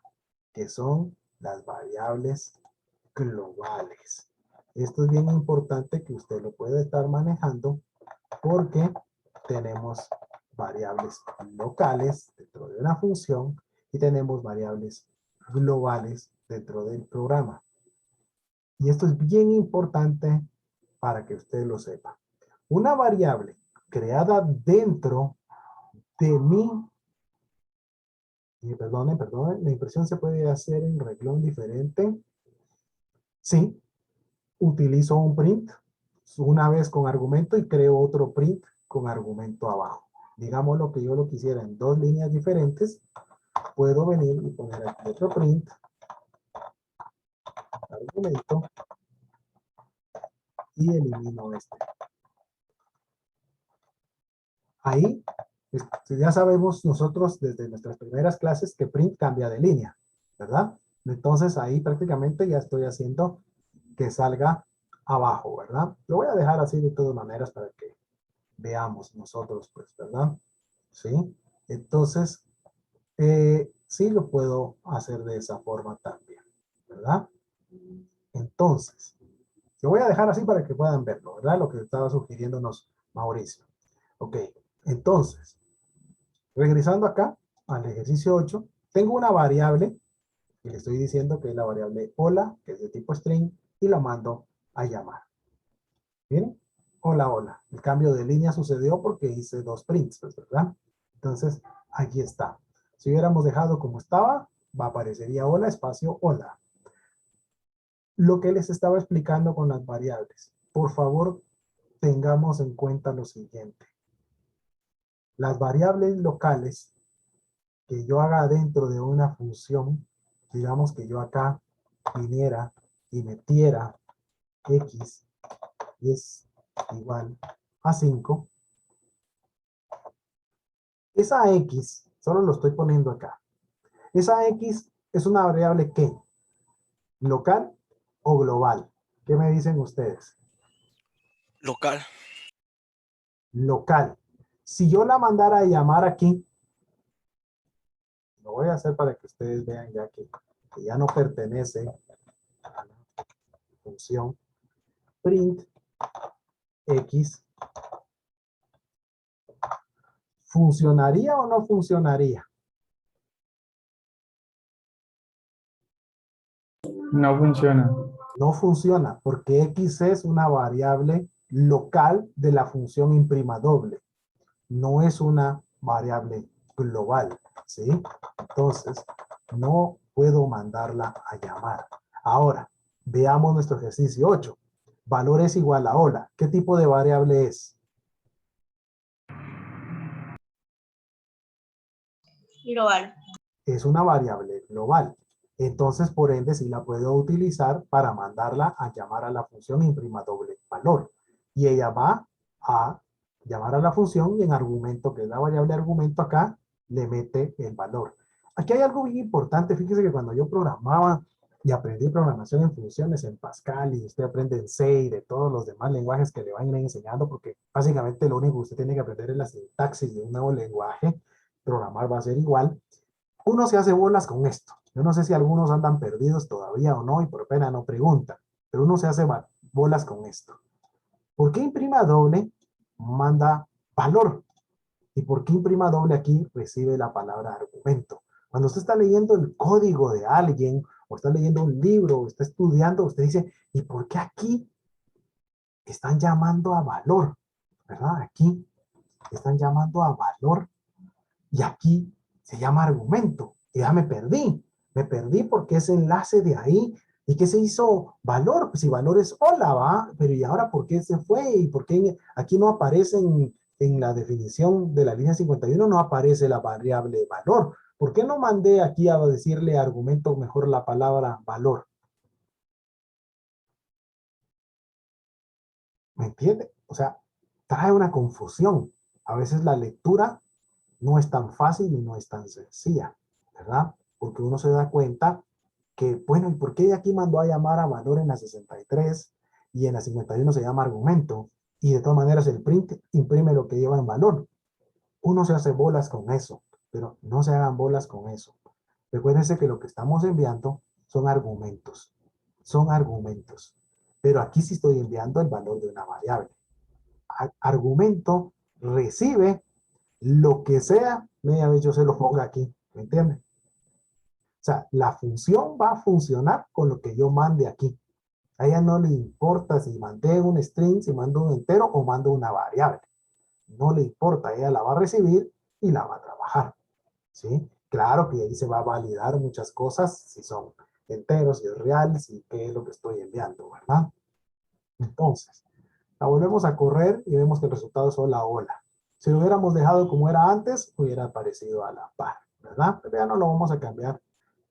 S1: que son las variables globales. Esto es bien importante que usted lo pueda estar manejando porque tenemos variables locales dentro de una función y tenemos variables globales dentro del programa. Y esto es bien importante para que usted lo sepa. Una variable creada dentro de perdone, la impresión se puede hacer en renglón diferente. Sí, utilizo un print una vez con argumento y creo otro print con argumento abajo. Digamos lo que yo lo quisiera en dos líneas diferentes, puedo venir y poner aquí otro print, argumento, y elimino este. Ahí ya sabemos nosotros desde nuestras primeras clases que print cambia de línea, ¿verdad? Entonces ahí prácticamente ya estoy haciendo que salga abajo, ¿verdad? Lo voy a dejar así de todas maneras para que veamos nosotros, pues, ¿verdad? ¿Sí? Entonces, sí lo puedo hacer de esa forma también, ¿verdad? Entonces, lo voy a dejar así para que puedan verlo, ¿verdad? Lo que estaba sugiriéndonos Mauricio. Ok, entonces, regresando acá al ejercicio 8, tengo una variable y le estoy diciendo que es la variable hola, que es de tipo string, y la mando a llamar. ¿Miren? Hola, hola. El cambio de línea sucedió porque hice dos prints, ¿verdad? Entonces, aquí está. Si hubiéramos dejado como estaba, aparecería hola, espacio, hola. Lo que les estaba explicando con las variables. Por favor, tengamos en cuenta lo siguiente. Las variables locales que yo haga dentro de una función, digamos que yo acá viniera y metiera x es igual a 5, esa x, solo lo estoy poniendo acá, esa x es una variable ¿qué? ¿Local o global? ¿Qué me dicen ustedes?
S3: Local.
S1: Local. Si yo la mandara a llamar aquí, lo voy a hacer para que ustedes vean ya que ya no pertenece a la función print x, ¿funcionaría o no funcionaría?
S4: No funciona.
S1: No funciona porque x es una variable local de la función imprima doble. No es una variable global, ¿sí? Entonces, no puedo mandarla a llamar. Ahora, veamos nuestro ejercicio 8. Valor es igual a hola. ¿Qué tipo de variable es?
S4: Global.
S1: Es una variable global. Entonces, por ende, sí la puedo utilizar para mandarla a llamar a la función imprima doble valor. Y ella va a llamar a la función y en argumento, que es la variable argumento acá, le mete el valor. Aquí hay algo bien importante. Fíjese que cuando yo programaba y aprendí programación en funciones en Pascal y usted aprende en C y de todos los demás lenguajes que le van a ir enseñando, porque básicamente lo único que usted tiene que aprender es la sintaxis de un nuevo lenguaje, programar va a ser igual. Uno se hace bolas con esto. Yo no sé si algunos andan perdidos todavía o no y por pena no preguntan, pero uno se hace bolas con esto. ¿Por qué imprima doble manda valor? ¿Y por qué imprima doble aquí recibe la palabra argumento? Cuando usted está leyendo el código de alguien, o está leyendo un libro, o está estudiando, usted dice, ¿y por qué aquí están llamando a valor? ¿Verdad? Aquí están llamando a valor y aquí se llama argumento. Y ya me perdí. Me perdí porque ese enlace de ahí. ¿Y qué se hizo valor? Pues si valor es hola, ¿va? Pero ¿y ahora por qué se fue? ¿Y por qué aquí no aparece en la definición de la línea 51 no aparece la variable valor? ¿Por qué no mandé aquí a decirle argumento mejor la palabra valor? ¿Me entiende? O sea, trae una confusión. A veces la lectura no es tan fácil y no es tan sencilla, ¿verdad? Porque uno se da cuenta que, bueno, ¿y por qué aquí mandó a llamar a valor en la 63 y en la 51 se llama argumento? Y de todas maneras el print imprime lo que lleva en valor. Uno se hace bolas con eso, pero no se hagan bolas con eso. Recuérdense que lo que estamos enviando son argumentos. Son argumentos. Pero aquí sí estoy enviando el valor de una variable. Argumento recibe lo que sea, media vez yo se lo pongo aquí, ¿me entiendes? O sea, la función va a funcionar con lo que yo mande aquí. A ella no le importa si mandé un string, si mando un entero o mando una variable. No le importa, ella la va a recibir y la va a trabajar, ¿sí? Claro que ahí se va a validar muchas cosas, si son enteros, si es real, si qué es lo que estoy enviando, ¿verdad? Entonces, la volvemos a correr y vemos que el resultado es hola, hola. Si lo hubiéramos dejado como era antes, hubiera aparecido a la par, ¿verdad? Pero ya no lo vamos a cambiar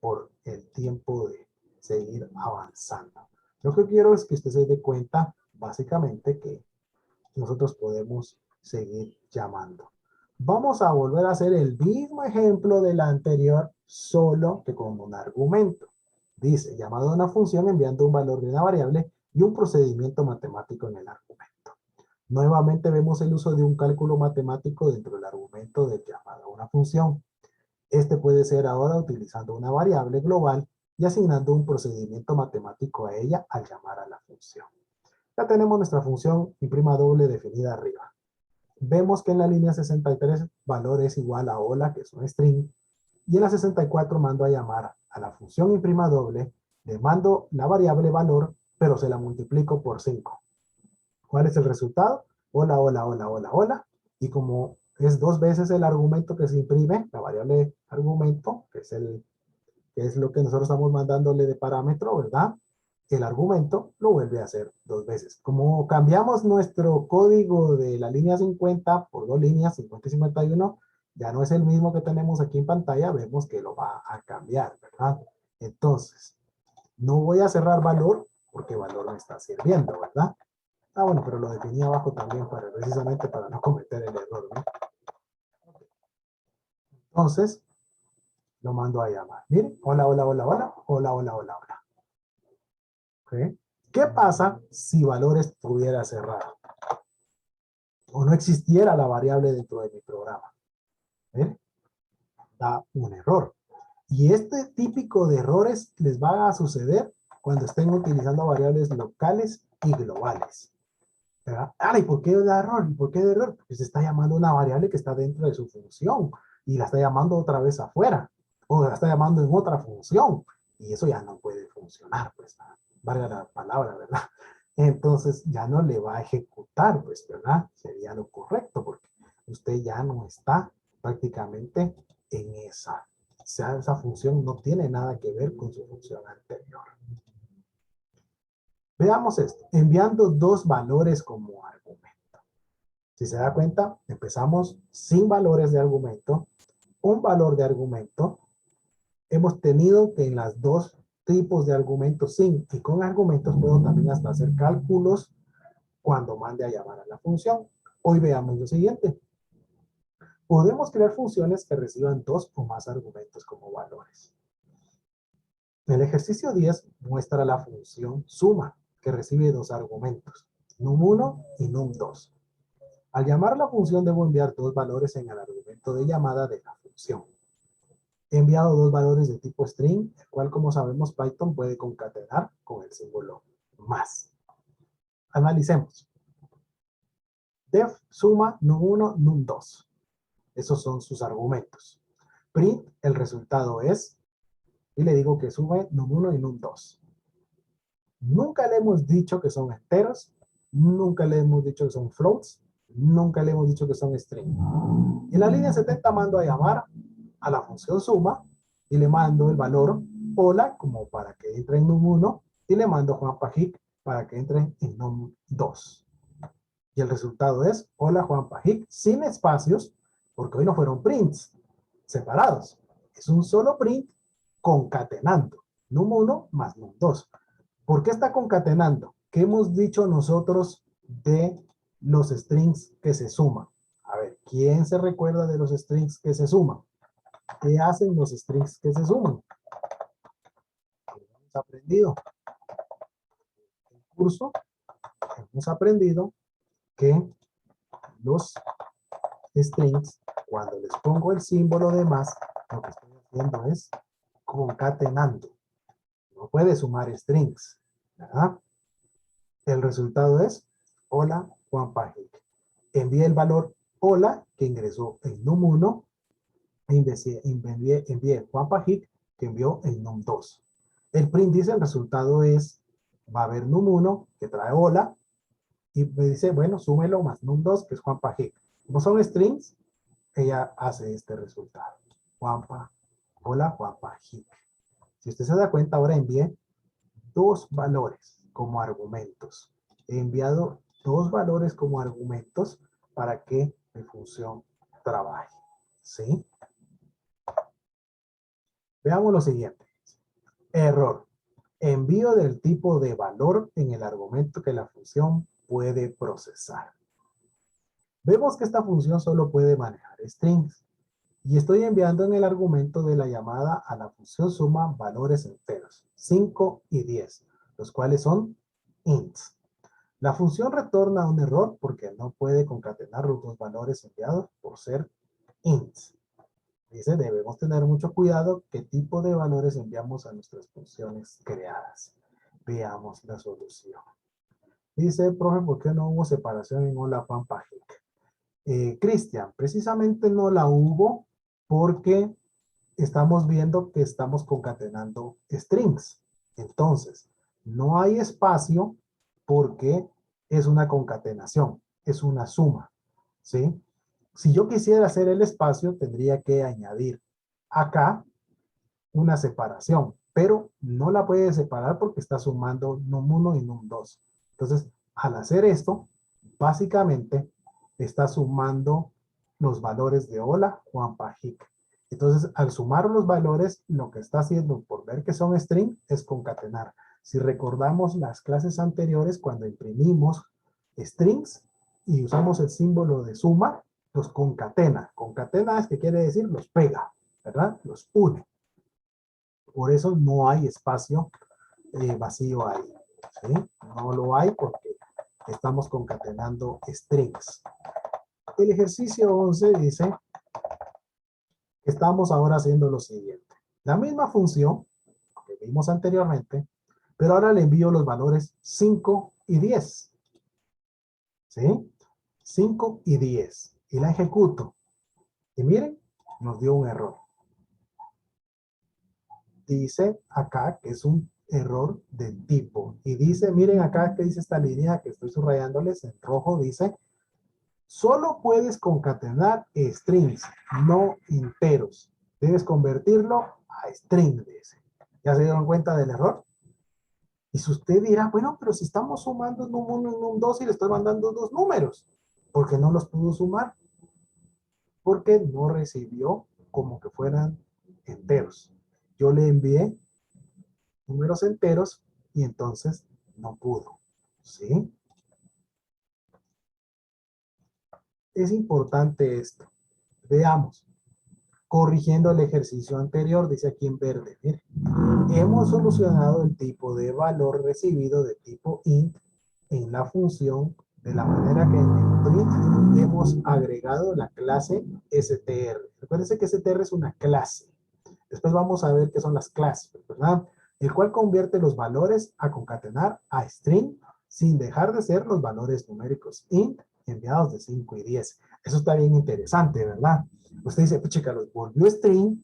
S1: por el tiempo de seguir avanzando. Lo que quiero es que usted se dé cuenta, básicamente, que nosotros podemos seguir llamando. Vamos a volver a hacer el mismo ejemplo del anterior, solo que con un argumento. Dice, llamado a una función enviando un valor de una variable y un procedimiento matemático en el argumento. Nuevamente vemos el uso de un cálculo matemático dentro del argumento del llamado a una función. Este puede ser ahora utilizando una variable global y asignando un procedimiento matemático a ella al llamar a la función. Ya tenemos nuestra función imprima doble definida arriba. Vemos que en la línea 63 valor es igual a hola, que es un string, y en la 64 mando a llamar a la función imprima doble, le mando la variable valor, pero se la multiplico por 5. ¿Cuál es el resultado? Hola, hola, hola, hola, hola. Y como es dos veces el argumento que se imprime, la variable argumento, que es lo que nosotros estamos mandándole de parámetro, ¿verdad? El argumento lo vuelve a hacer dos veces. Como cambiamos nuestro código de la línea 50 por dos líneas, 50 y 51, ya no es el mismo que tenemos aquí en pantalla, vemos que lo va a cambiar, ¿verdad? Entonces, no voy a cerrar valor porque valor me está sirviendo, ¿verdad? Ah, bueno, pero lo definí abajo también precisamente para no cometer el error, ¿no? Entonces, lo mando a llamar. Miren, hola, hola, hola, hola, hola, hola, hola, hola. ¿Okay? ¿Qué pasa si valor estuviera cerrado? O no existiera la variable dentro de mi programa. ¿Ven? Da un error. Y este típico de errores les va a suceder cuando estén utilizando variables locales y globales. ¿Verdad? Ah, ¿y por qué da error? ¿Y por qué da error? Porque se está llamando una variable que está dentro de su función y la está llamando otra vez afuera o la está llamando en otra función y eso ya no puede funcionar, pues, valga la palabra, ¿verdad? Entonces ya no le va a ejecutar, pues, ¿verdad? Sería lo correcto porque usted ya no está prácticamente en esa. O sea, esa función no tiene nada que ver con su función anterior. Veamos esto, enviando dos valores como argumento. Si se da cuenta, empezamos sin valores de argumento, un valor de argumento. Hemos tenido que en las dos tipos de argumentos sin y con argumentos puedo también hasta hacer cálculos cuando mande a llamar a la función. Hoy veamos lo siguiente. Podemos crear funciones que reciban dos o más argumentos como valores. El ejercicio 10 muestra la función suma, que recibe dos argumentos, num1 y num2. Al llamar a la función debo enviar dos valores en el argumento de llamada de la función. He enviado dos valores de tipo string, el cual, como sabemos, Python puede concatenar con el símbolo más. Analicemos. Def suma num1, num2. Esos son sus argumentos. Print, el resultado es, y le digo que sume num1 y num2. Nunca le hemos dicho que son enteros, nunca le hemos dicho que son floats, nunca le hemos dicho que son string. En la línea 70 mando a llamar a la función suma y le mando el valor hola como para que entre en num1 y le mando Juanpajic para que entre en num2. Y el resultado es hola Juanpajic sin espacios porque hoy no fueron prints separados. Es un solo print concatenando num1 más num2. ¿Por qué está concatenando? ¿Qué hemos dicho nosotros de los strings que se suman? A ver, ¿quién se recuerda de los strings que se suman? ¿Qué hacen los strings que se suman? Hemos aprendido en el curso, hemos aprendido que los strings, cuando les pongo el símbolo de más, lo que estoy haciendo es concatenando. No puede sumar strings, ¿verdad? El resultado es hola Juanpajic. Envié el valor hola que ingresó en num1 e envié Juanpajic que envió en num2. El print dice el resultado es, va a haber num1 que trae hola y me dice, bueno, súmelo más num2 que es Juanpajic. Como son strings, ella hace este resultado. Juanpa, hola Juanpajic. Si usted se da cuenta, ahora envié dos valores como argumentos. He enviado dos valores como argumentos para que mi función trabaje. ¿Sí? Veamos lo siguiente. Error. Envío del tipo de valor en el argumento que la función puede procesar. Vemos que esta función solo puede manejar strings. Y estoy enviando en el argumento de la llamada a la función suma valores enteros, 5 y 10, los cuales son ints. La función retorna un error porque no puede concatenar los dos valores enviados por ser ints. Dice, debemos tener mucho cuidado qué tipo de valores enviamos a nuestras funciones creadas. Veamos la solución. Dice, profe, ¿por qué no hubo separación en hola Juanpajic? Cristian, precisamente no la hubo porque estamos viendo que estamos concatenando strings. Entonces, no hay espacio porque es una concatenación, es una suma, ¿sí? Si yo quisiera hacer el espacio, tendría que añadir acá una separación, pero no la puede separar porque está sumando num1 y num2. Entonces, al hacer esto, básicamente está sumando los valores de hola Juanpajic. Entonces, al sumar los valores, lo que está haciendo por ver que son string es concatenar. Si recordamos las clases anteriores, cuando imprimimos strings y usamos el símbolo de suma, los concatena. Concatena es que quiere decir los pega, ¿verdad? Los une. Por eso no hay espacio vacío ahí, ¿sí? No lo hay porque estamos concatenando strings. El ejercicio 11 dice que estamos ahora haciendo lo siguiente. La misma función que vimos anteriormente, pero ahora le envío los valores 5 y 10. ¿Sí? 5 y 10. Y la ejecuto. Y miren, nos dio un error. Dice acá que es un error de tipo. Y dice, miren acá que dice esta línea que estoy subrayándoles en rojo, dice, solo puedes concatenar strings, no enteros. Debes convertirlo a string, dice. ¿Ya se dieron cuenta del error? Y si usted dirá, bueno, pero si estamos sumando en un 1 y en un 2 y le estoy mandando dos números, ¿por qué no los pudo sumar? Porque no recibió como que fueran enteros. Yo le envié números enteros y entonces no pudo. ¿Sí? Es importante esto. Veamos. Corrigiendo el ejercicio anterior, dice aquí en verde. Mire, hemos solucionado el tipo de valor recibido de tipo int en la función de la manera que en el print hemos agregado la clase str. Recuérdense que str es una clase. Después vamos a ver qué son las clases, ¿verdad? El cual convierte los valores a concatenar a string sin dejar de ser los valores numéricos int enviados de 5 y 10. Eso está bien interesante, ¿verdad? Usted dice, pues chica, los volvió string,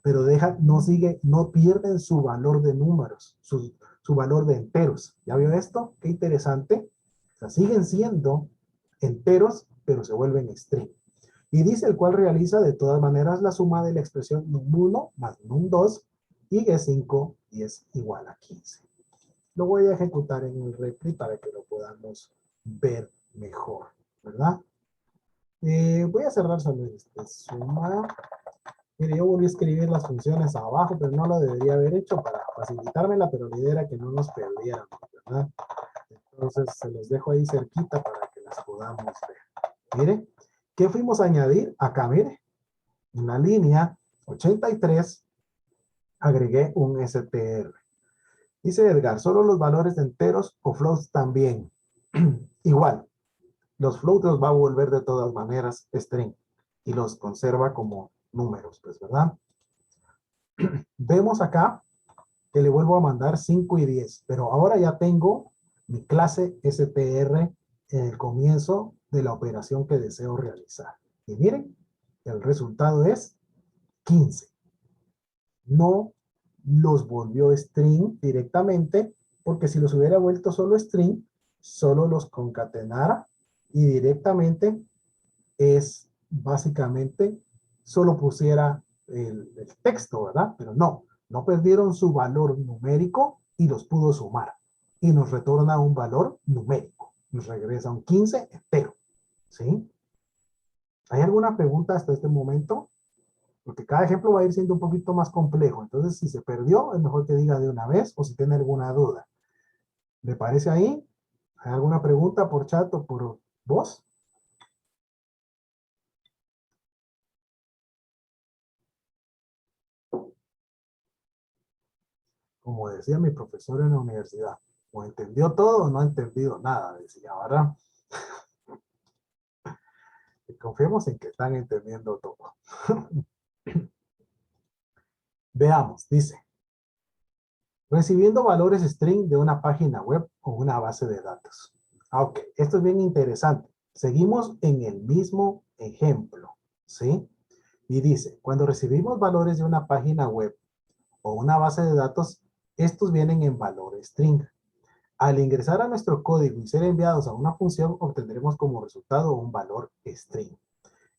S1: pero no sigue, no pierden su valor de números, su valor de enteros. ¿Ya vio esto? Qué interesante. O sea, siguen siendo enteros, pero se vuelven string. Y dice el cual realiza de todas maneras la suma de la expresión num1 más num2 y g5 y es igual a 15. Lo voy a ejecutar en el repli para que lo podamos ver mejor, ¿verdad? Voy a cerrar solo este suma. Mire, yo volví a escribir las funciones abajo, pero no lo debería haber hecho para facilitármela, pero la idea era que no nos perdiéramos, ¿verdad? Entonces se los dejo ahí cerquita para que las podamos ver. Mire, ¿qué fuimos a añadir? Acá, mire, en la línea 83 agregué un str. Dice Edgar, solo los valores de enteros o floats también. Igual, los floats los va a volver de todas maneras string y los conserva como números, pues, ¿verdad? Vemos acá que le vuelvo a mandar 5 y 10, pero ahora ya tengo mi clase str en el comienzo de la operación que deseo realizar. Y miren, el resultado es 15. No los volvió string directamente, porque si los hubiera vuelto solo string, solo los concatenara y directamente es básicamente solo pusiera el texto, ¿verdad? Pero no perdieron su valor numérico y los pudo sumar. Y nos retorna un valor numérico. Nos regresa un 15 entero. ¿Sí? ¿Hay alguna pregunta hasta este momento? Porque cada ejemplo va a ir siendo un poquito más complejo. Entonces, si se perdió, es mejor que diga de una vez o si tiene alguna duda. ¿Le parece ahí? ¿Hay alguna pregunta por chat o por voz? Como decía mi profesor en la universidad, o entendió todo o no ha entendido nada, decía, ¿verdad? Y confiemos en que están entendiendo todo. Veamos, dice, recibiendo valores string de una página web o una base de datos. Ok, esto es bien interesante. Seguimos en el mismo ejemplo, ¿sí? Y dice, cuando recibimos valores de una página web o una base de datos, estos vienen en valor string. Al ingresar a nuestro código y ser enviados a una función, obtendremos como resultado un valor string.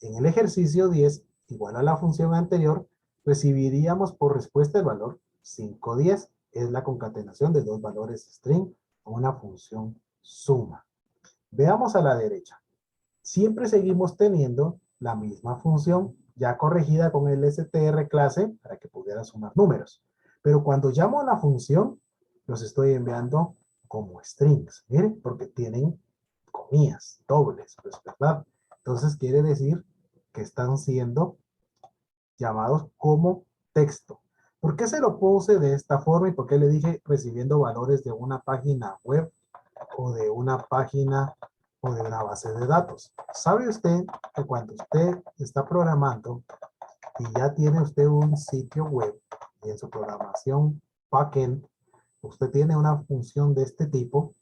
S1: En el ejercicio 10, igual a la función anterior, recibiríamos por respuesta el valor 510. Es la concatenación de dos valores string a una función suma. Veamos a la derecha. Siempre seguimos teniendo la misma función, ya corregida con el str clase para que pudiera sumar números. Pero cuando llamo a la función, los estoy enviando como strings, miren, porque tienen comillas, dobles, pues, ¿verdad? Entonces quiere decir que están siendo llamados como texto. ¿Por qué se lo puse de esta forma y por qué le dije recibiendo valores de una página web o de una página o de una base de datos? ¿Sabe usted que cuando usted está programando y ya tiene usted un sitio web y en su programación backend usted tiene una función de este tipo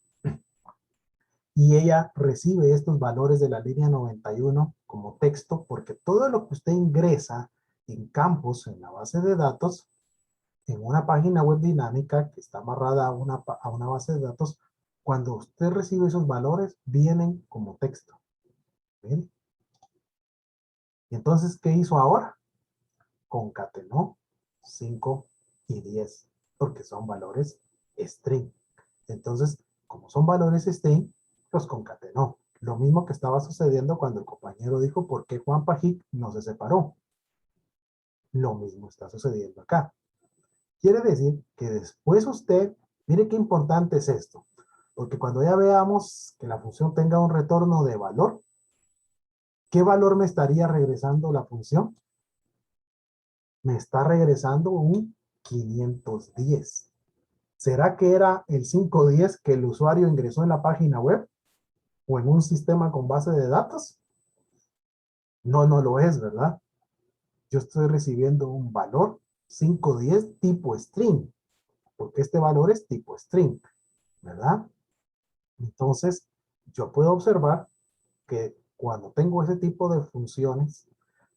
S1: y ella recibe estos valores de la línea 91 como texto porque todo lo que usted ingresa en campos en la base de datos en una página web dinámica que está amarrada a una base de datos, cuando usted recibe esos valores, vienen como texto. ¿Ven? Y entonces, ¿qué hizo ahora? Concatenó 5 y 10, porque son valores string. Entonces, como son valores string, los concatenó. Lo mismo que estaba sucediendo cuando el compañero dijo por qué Juan Pajic no se separó. Lo mismo está sucediendo acá. Quiere decir que después usted, mire qué importante es esto, porque cuando ya veamos que la función tenga un retorno de valor, ¿qué valor me estaría regresando la función? Me está regresando un 510. ¿Será que era el 510 que el usuario ingresó en la página web o en un sistema con base de datos? No, no lo es, ¿verdad? Yo estoy recibiendo un valor 510 tipo string, porque este valor es tipo string, ¿verdad? Entonces, yo puedo observar que cuando tengo ese tipo de funciones,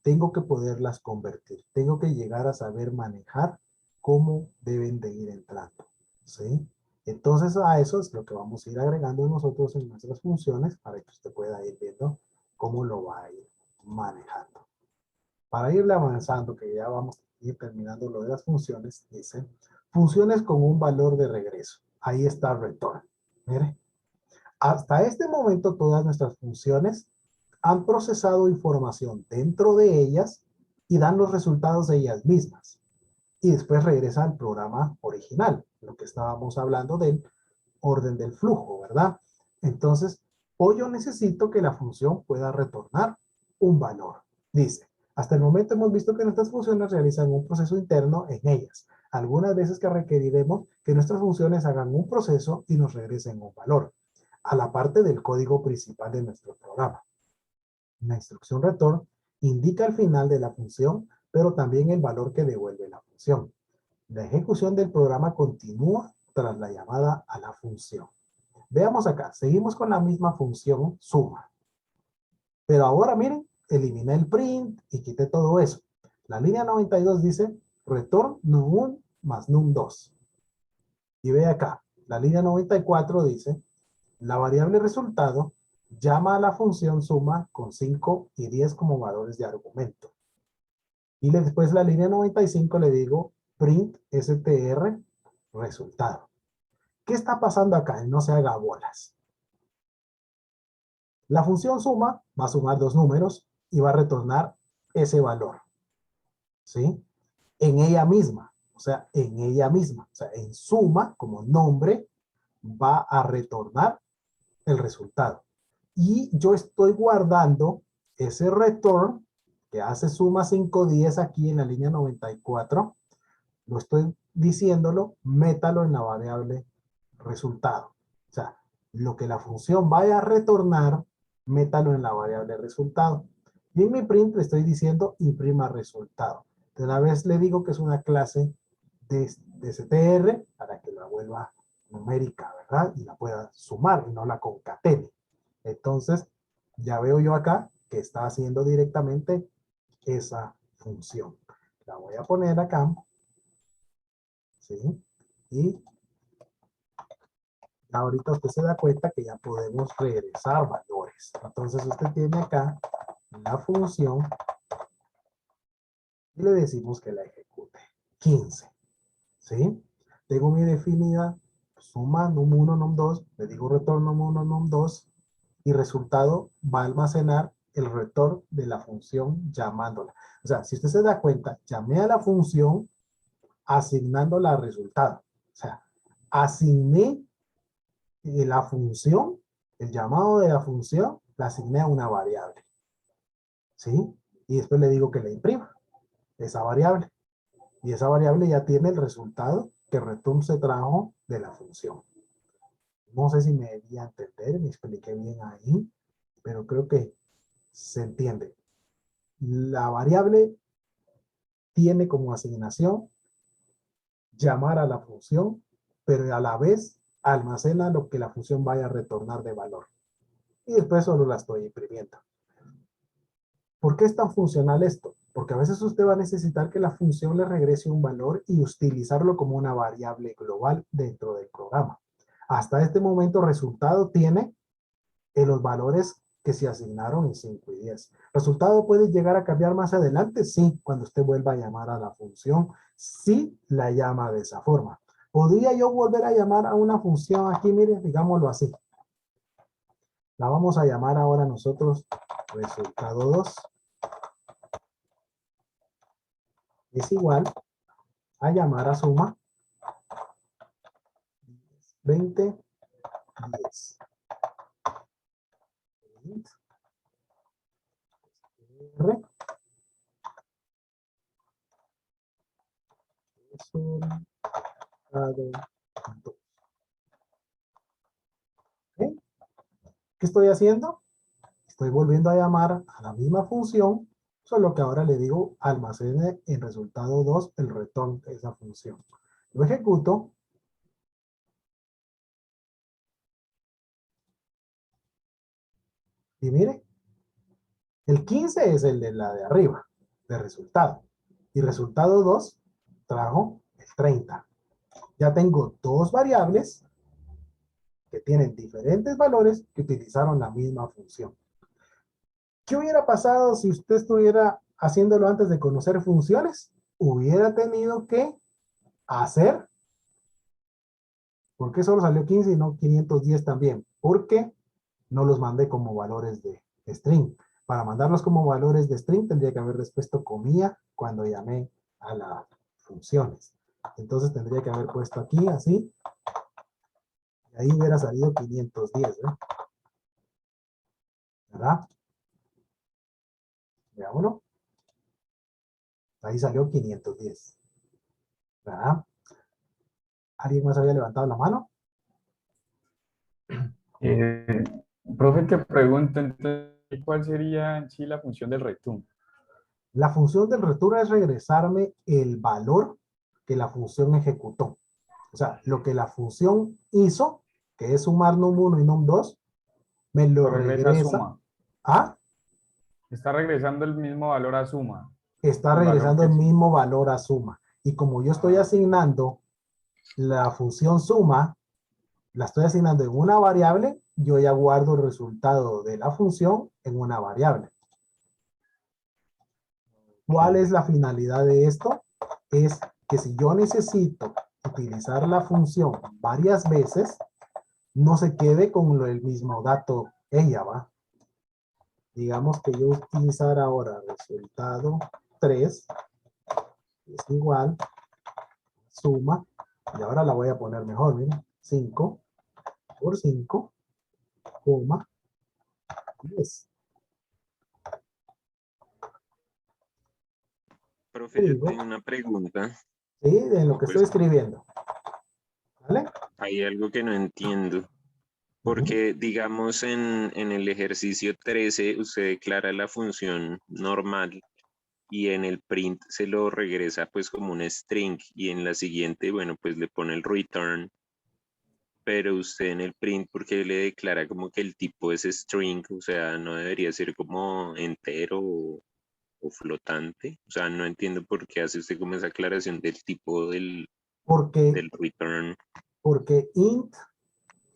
S1: tengo que poderlas convertir. Tengo que llegar a saber manejar cómo deben de ir entrando, ¿sí? Entonces, a eso es lo que vamos a ir agregando nosotros en nuestras funciones para que usted pueda ir viendo cómo lo va a ir manejando. Para irle avanzando, que ya vamos a ir terminando lo de las funciones, dice, funciones con un valor de regreso. Ahí está return. Mire, hasta este momento todas nuestras funciones han procesado información dentro de ellas y dan los resultados de ellas mismas. Y después regresa al programa original, lo que estábamos hablando del orden del flujo, ¿verdad? Entonces, hoy yo necesito que la función pueda retornar un valor. Dice, hasta el momento hemos visto que nuestras funciones realizan un proceso interno en ellas. Algunas veces que requeriremos que nuestras funciones hagan un proceso y nos regresen un valor, a la parte del código principal de nuestro programa. La instrucción return indica el final de la función, pero también el valor que devuelve la función. La ejecución del programa continúa tras la llamada a la función. Veamos acá, seguimos con la misma función suma. Pero ahora miren, eliminé el print y quité todo eso. La línea 92 dice return num1 más num2. Y ve acá, la línea 94 dice la variable resultado llama a la función suma con 5 y 10 como valores de argumento. Y después la línea 95 le digo print str resultado. ¿Qué está pasando acá? No se haga bolas. La función suma va a sumar dos números y va a retornar ese valor. ¿Sí? En ella misma. O sea, en ella misma. O sea, en suma, como nombre, va a retornar el resultado. Y yo estoy guardando ese return que hace suma 510 aquí en la línea 94. Lo estoy diciéndolo, métalo en la variable resultado. O sea, lo que la función vaya a retornar, métalo en la variable resultado. Y en mi print le estoy diciendo imprima resultado. De una vez le digo que es una clase de str para que la vuelva numérica, ¿verdad? Y la pueda sumar y no la concatene. Entonces, ya veo yo acá que está haciendo directamente esa función. La voy a poner acá. ¿Sí? Y ahorita usted se da cuenta que ya podemos regresar valores. Entonces usted tiene acá la función y le decimos que la ejecute. 15. ¿Sí? Tengo mi definida suma num1, num2, le digo retorno num1, num2 y resultado va a almacenar el retorno de la función llamándola. O sea, si usted se da cuenta, llamé a la función asignándola al resultado. O sea, asigné la función, el llamado de la función, la asigné a una variable. ¿Sí? Y después le digo que le imprima esa variable. Y esa variable ya tiene el resultado que return se trajo de la función. No sé si me di a entender, me expliqué bien ahí, pero creo que se entiende. La variable tiene como asignación llamar a la función, pero a la vez almacena lo que la función vaya a retornar de valor. Y después solo la estoy imprimiendo. ¿Por qué es tan funcional esto? Porque a veces usted va a necesitar que la función le regrese un valor y utilizarlo como una variable global dentro del programa. Hasta este momento resultado tiene los valores que se asignaron en 5 y 10. ¿Resultado puede llegar a cambiar más adelante? Sí, cuando usted vuelva a llamar a la función, sí la llama de esa forma. Podría yo volver a llamar a una función aquí, mire, digámoslo así. La vamos a llamar ahora nosotros resultado 2. Es igual a llamar a suma 20, 10. R. Resultado 2. ¿Ok? ¿Qué estoy haciendo? Estoy volviendo a llamar a la misma función, solo que ahora le digo almacene en resultado 2 el retorno de esa función. Lo ejecuto. Y mire, el 15 es el de la de arriba, de resultado. Y resultado 2 trajo el 30. Ya tengo dos variables que tienen diferentes valores que utilizaron la misma función. ¿Qué hubiera pasado si usted estuviera haciéndolo antes de conocer funciones? Hubiera tenido que hacer, ¿por qué solo salió 15 y no 510 también? Porque no los mandé como valores de string. Para mandarlos como valores de string tendría que haber puesto comilla cuando llamé a las funciones. Entonces tendría que haber puesto aquí así. Y ahí hubiera salido 510, ¿verdad? Veámoslo. Ahí salió 510. ¿Verdad? ¿Alguien más había levantado la mano?
S4: Eh, Profe, te pregunto entonces, ¿cuál sería en sí la función del return?
S1: La función del return es regresarme el valor que la función ejecutó. O sea, lo que la función hizo, que es sumar num1 y num2, me lo
S4: Lo regresa a
S1: regresa.
S4: suma.
S1: ¿Ah?
S4: Está regresando el mismo valor a suma.
S1: Está
S4: El valor
S1: regresando
S4: que
S1: el
S4: es.
S1: mismo valor a suma. Y como yo estoy asignando la función suma, la estoy asignando en una variable, yo ya guardo el resultado de la función en una variable. ¿Cuál es la finalidad de esto? Es que si yo necesito utilizar la función varias veces, no se quede con el mismo dato ella, ¿va? Digamos que yo utilizar ahora resultado 3 es igual suma, y ahora la voy a poner mejor, miren, 5 por 5, coma, 10.
S5: Profe, yo tengo una pregunta.
S1: Sí, de lo que
S5: Pues
S1: estoy escribiendo. ¿Vale?
S5: hay algo que no entiendo. Porque, digamos, en el ejercicio 13, usted declara la función normal y en el print se lo regresa pues como un string y en la siguiente, bueno, pues le pone el return. Pero usted en el print, ¿por qué le declara como que el tipo es string? O sea, no debería ser como entero o flotante. O sea, no entiendo por qué hace usted como esa aclaración del tipo del
S1: Porque,
S5: return.
S1: porque int,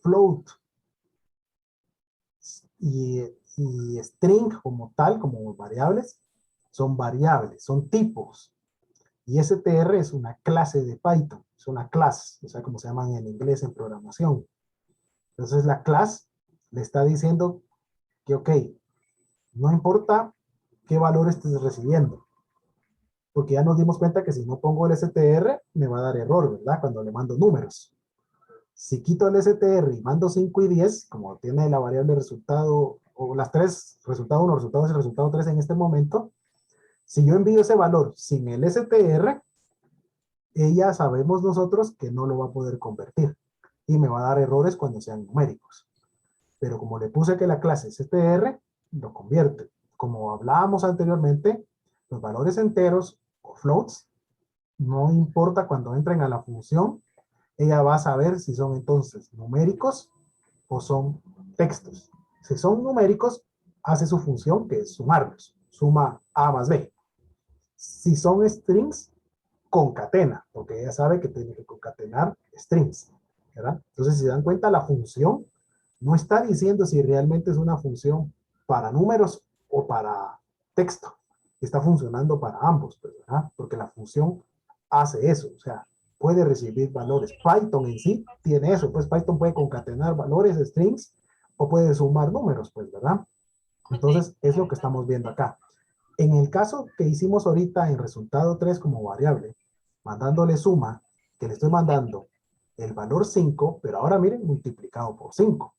S1: float y string como tal, como variables, son variables, son tipos. Y str es una clase de Python, es una clase, o sea, como se llaman en inglés en programación. Entonces la clase le está diciendo que, ok, no importa qué valor estés recibiendo, porque ya nos dimos cuenta que si no pongo el str, me va a dar error, ¿verdad? Cuando le mando números. Si quito el str y mando 5 y 10, como tiene la variable resultado, o las tres, resultado 1, resultado 2 y resultado 3 en este momento, si yo envío ese valor sin el str, ella sabemos nosotros que no lo va a poder convertir y me va a dar errores cuando sean numéricos. Pero como le puse que la clase es str, lo convierte. Como hablábamos anteriormente, los valores enteros o floats, no importa cuando entren a la función, ella va a saber si son entonces numéricos o son textos. Si son numéricos, hace su función que es sumarlos. Suma A más B. Si son strings, concatena, porque ella sabe que tiene que concatenar strings, ¿verdad? Entonces, si se dan cuenta, la función no está diciendo si realmente es una función para números o para texto. Está funcionando para ambos, ¿verdad? Porque la función hace eso, o sea, puede recibir valores. Python en sí tiene eso, pues Python puede concatenar valores, strings, o puede sumar números, pues, ¿verdad? Entonces, es lo que estamos viendo acá. En el caso que hicimos ahorita en resultado 3 como variable, mandándole suma, que le estoy mandando el valor 5, pero ahora miren, multiplicado por 5.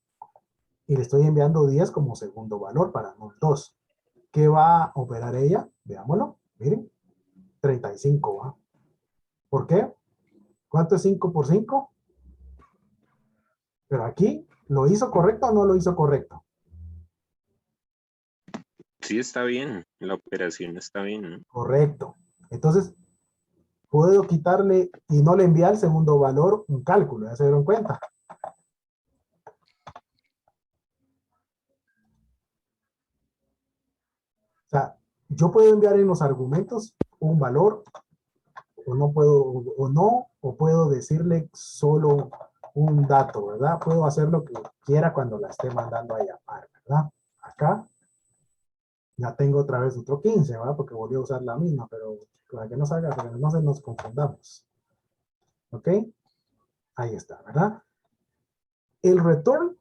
S1: Y le estoy enviando 10 como segundo valor para null 2. ¿Qué va a operar ella? Veámoslo. Miren, 35, ¿va? ¿Por qué? ¿Cuánto es 5 por 5? Pero aquí, ¿lo hizo correcto o no lo hizo correcto?
S5: Sí, está bien. La operación está bien, ¿no?
S1: Correcto. Entonces, puedo quitarle y no le enviar el segundo valor un cálculo, ¿ya se dieron cuenta? O sea, yo puedo enviar en los argumentos un valor, o no puedo, o puedo decirle solo un dato, ¿verdad? Puedo hacer lo que quiera cuando la esté mandando a llamar, ¿verdad? Acá ya tengo otra vez otro 15, ¿verdad? Porque volví a usar la misma, pero para que no salga, para que no se nos confundamos. ¿Ok? Ahí está, ¿verdad? El return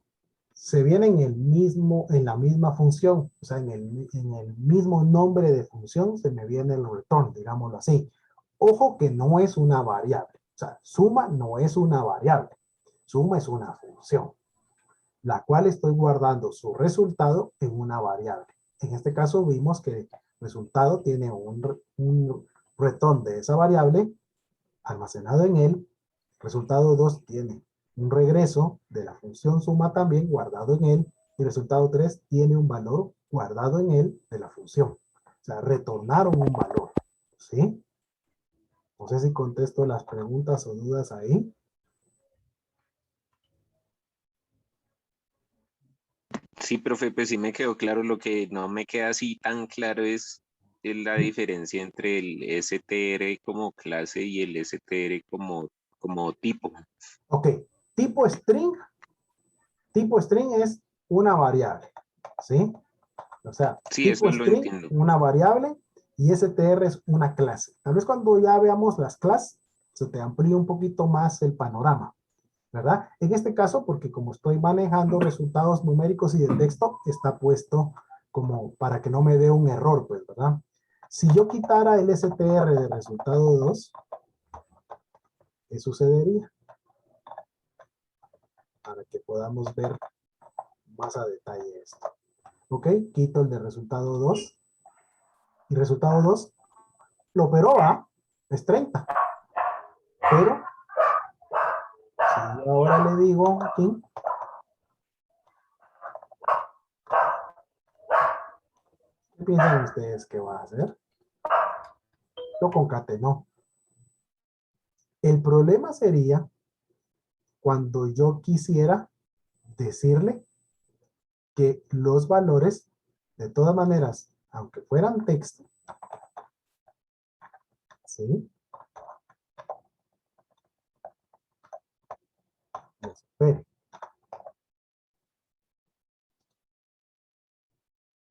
S1: se viene en la misma función, o sea, en el mismo nombre de función se me viene el return, digámoslo así. Ojo que no es una variable, o sea, suma no es una variable, suma es una función, la cual estoy guardando su resultado en una variable. En este caso vimos que el resultado tiene un return de esa variable almacenado en él. Resultado 2 tiene un regreso de la función suma también guardado en él. Y resultado 3 tiene un valor guardado en él de la función. O sea, retornaron un valor. ¿Sí? No sé si contesto las preguntas o dudas ahí.
S5: Sí, profe, pues sí me quedó claro. Lo que no me queda así tan claro es la diferencia entre el str como clase y el str como tipo.
S1: Ok. Tipo string es una variable. ¿Sí? O sea,
S5: Sí,
S1: tipo
S5: eso lo
S1: string,
S5: entiendo.
S1: una variable, y str es una clase. Tal vez cuando ya veamos las clases, se te amplía un poquito más el panorama, ¿verdad? En este caso, porque como estoy manejando resultados numéricos y de texto, está puesto como para que no me dé un error, pues, ¿verdad? Si yo quitara el str de resultado 2, ¿qué sucedería? Para que podamos ver más a detalle esto. Ok, quito el de resultado 2. Y resultado 2 lo operó, ¿va? Es 30. Pero, si yo ahora le digo aquí, ¿qué piensan ustedes que va a hacer? Lo concatenó. El problema sería cuando yo quisiera decirle que los valores, de todas maneras, aunque fueran texto, ¿sí? Espere.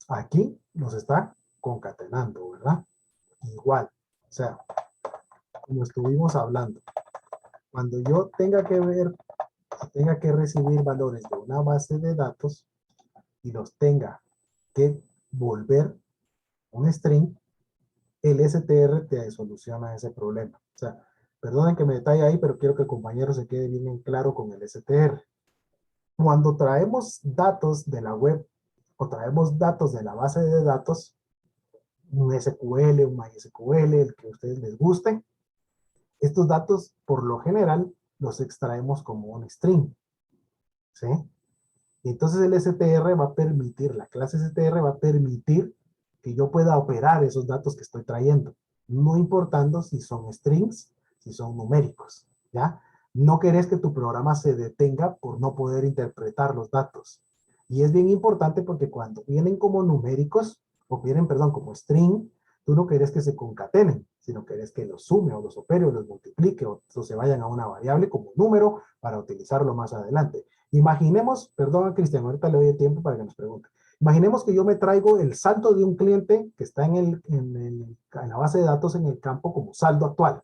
S1: Aquí nos está concatenando, ¿verdad? Igual, o sea, como estuvimos hablando, cuando yo tenga que ver, tenga que recibir valores de una base de datos y los tenga que volver un string, el str te soluciona ese problema. O sea, perdonen que me detalle ahí, pero quiero que el compañero se quede bien en claro con el str. Cuando traemos datos de la web o traemos datos de la base de datos, un SQL, un MySQL, el que a ustedes les guste, estos datos por lo general los extraemos como un string. ¿Sí? Y entonces el str va a permitir, la clase str va a permitir que yo pueda operar esos datos que estoy trayendo, no importando si son strings, si son numéricos, ¿ya? No querés que tu programa se detenga por no poder interpretar los datos. Y es bien importante porque cuando vienen como numéricos, o vienen, perdón, como string, tú no querés que se concatenen, sino querés que los sume o los opere o los multiplique o se vayan a una variable como número para utilizarlo más adelante. Imaginemos, perdón Cristian, ahorita le doy tiempo para que nos pregunte. Imaginemos que yo me traigo el saldo de un cliente que está en la base de datos en el campo como saldo actual.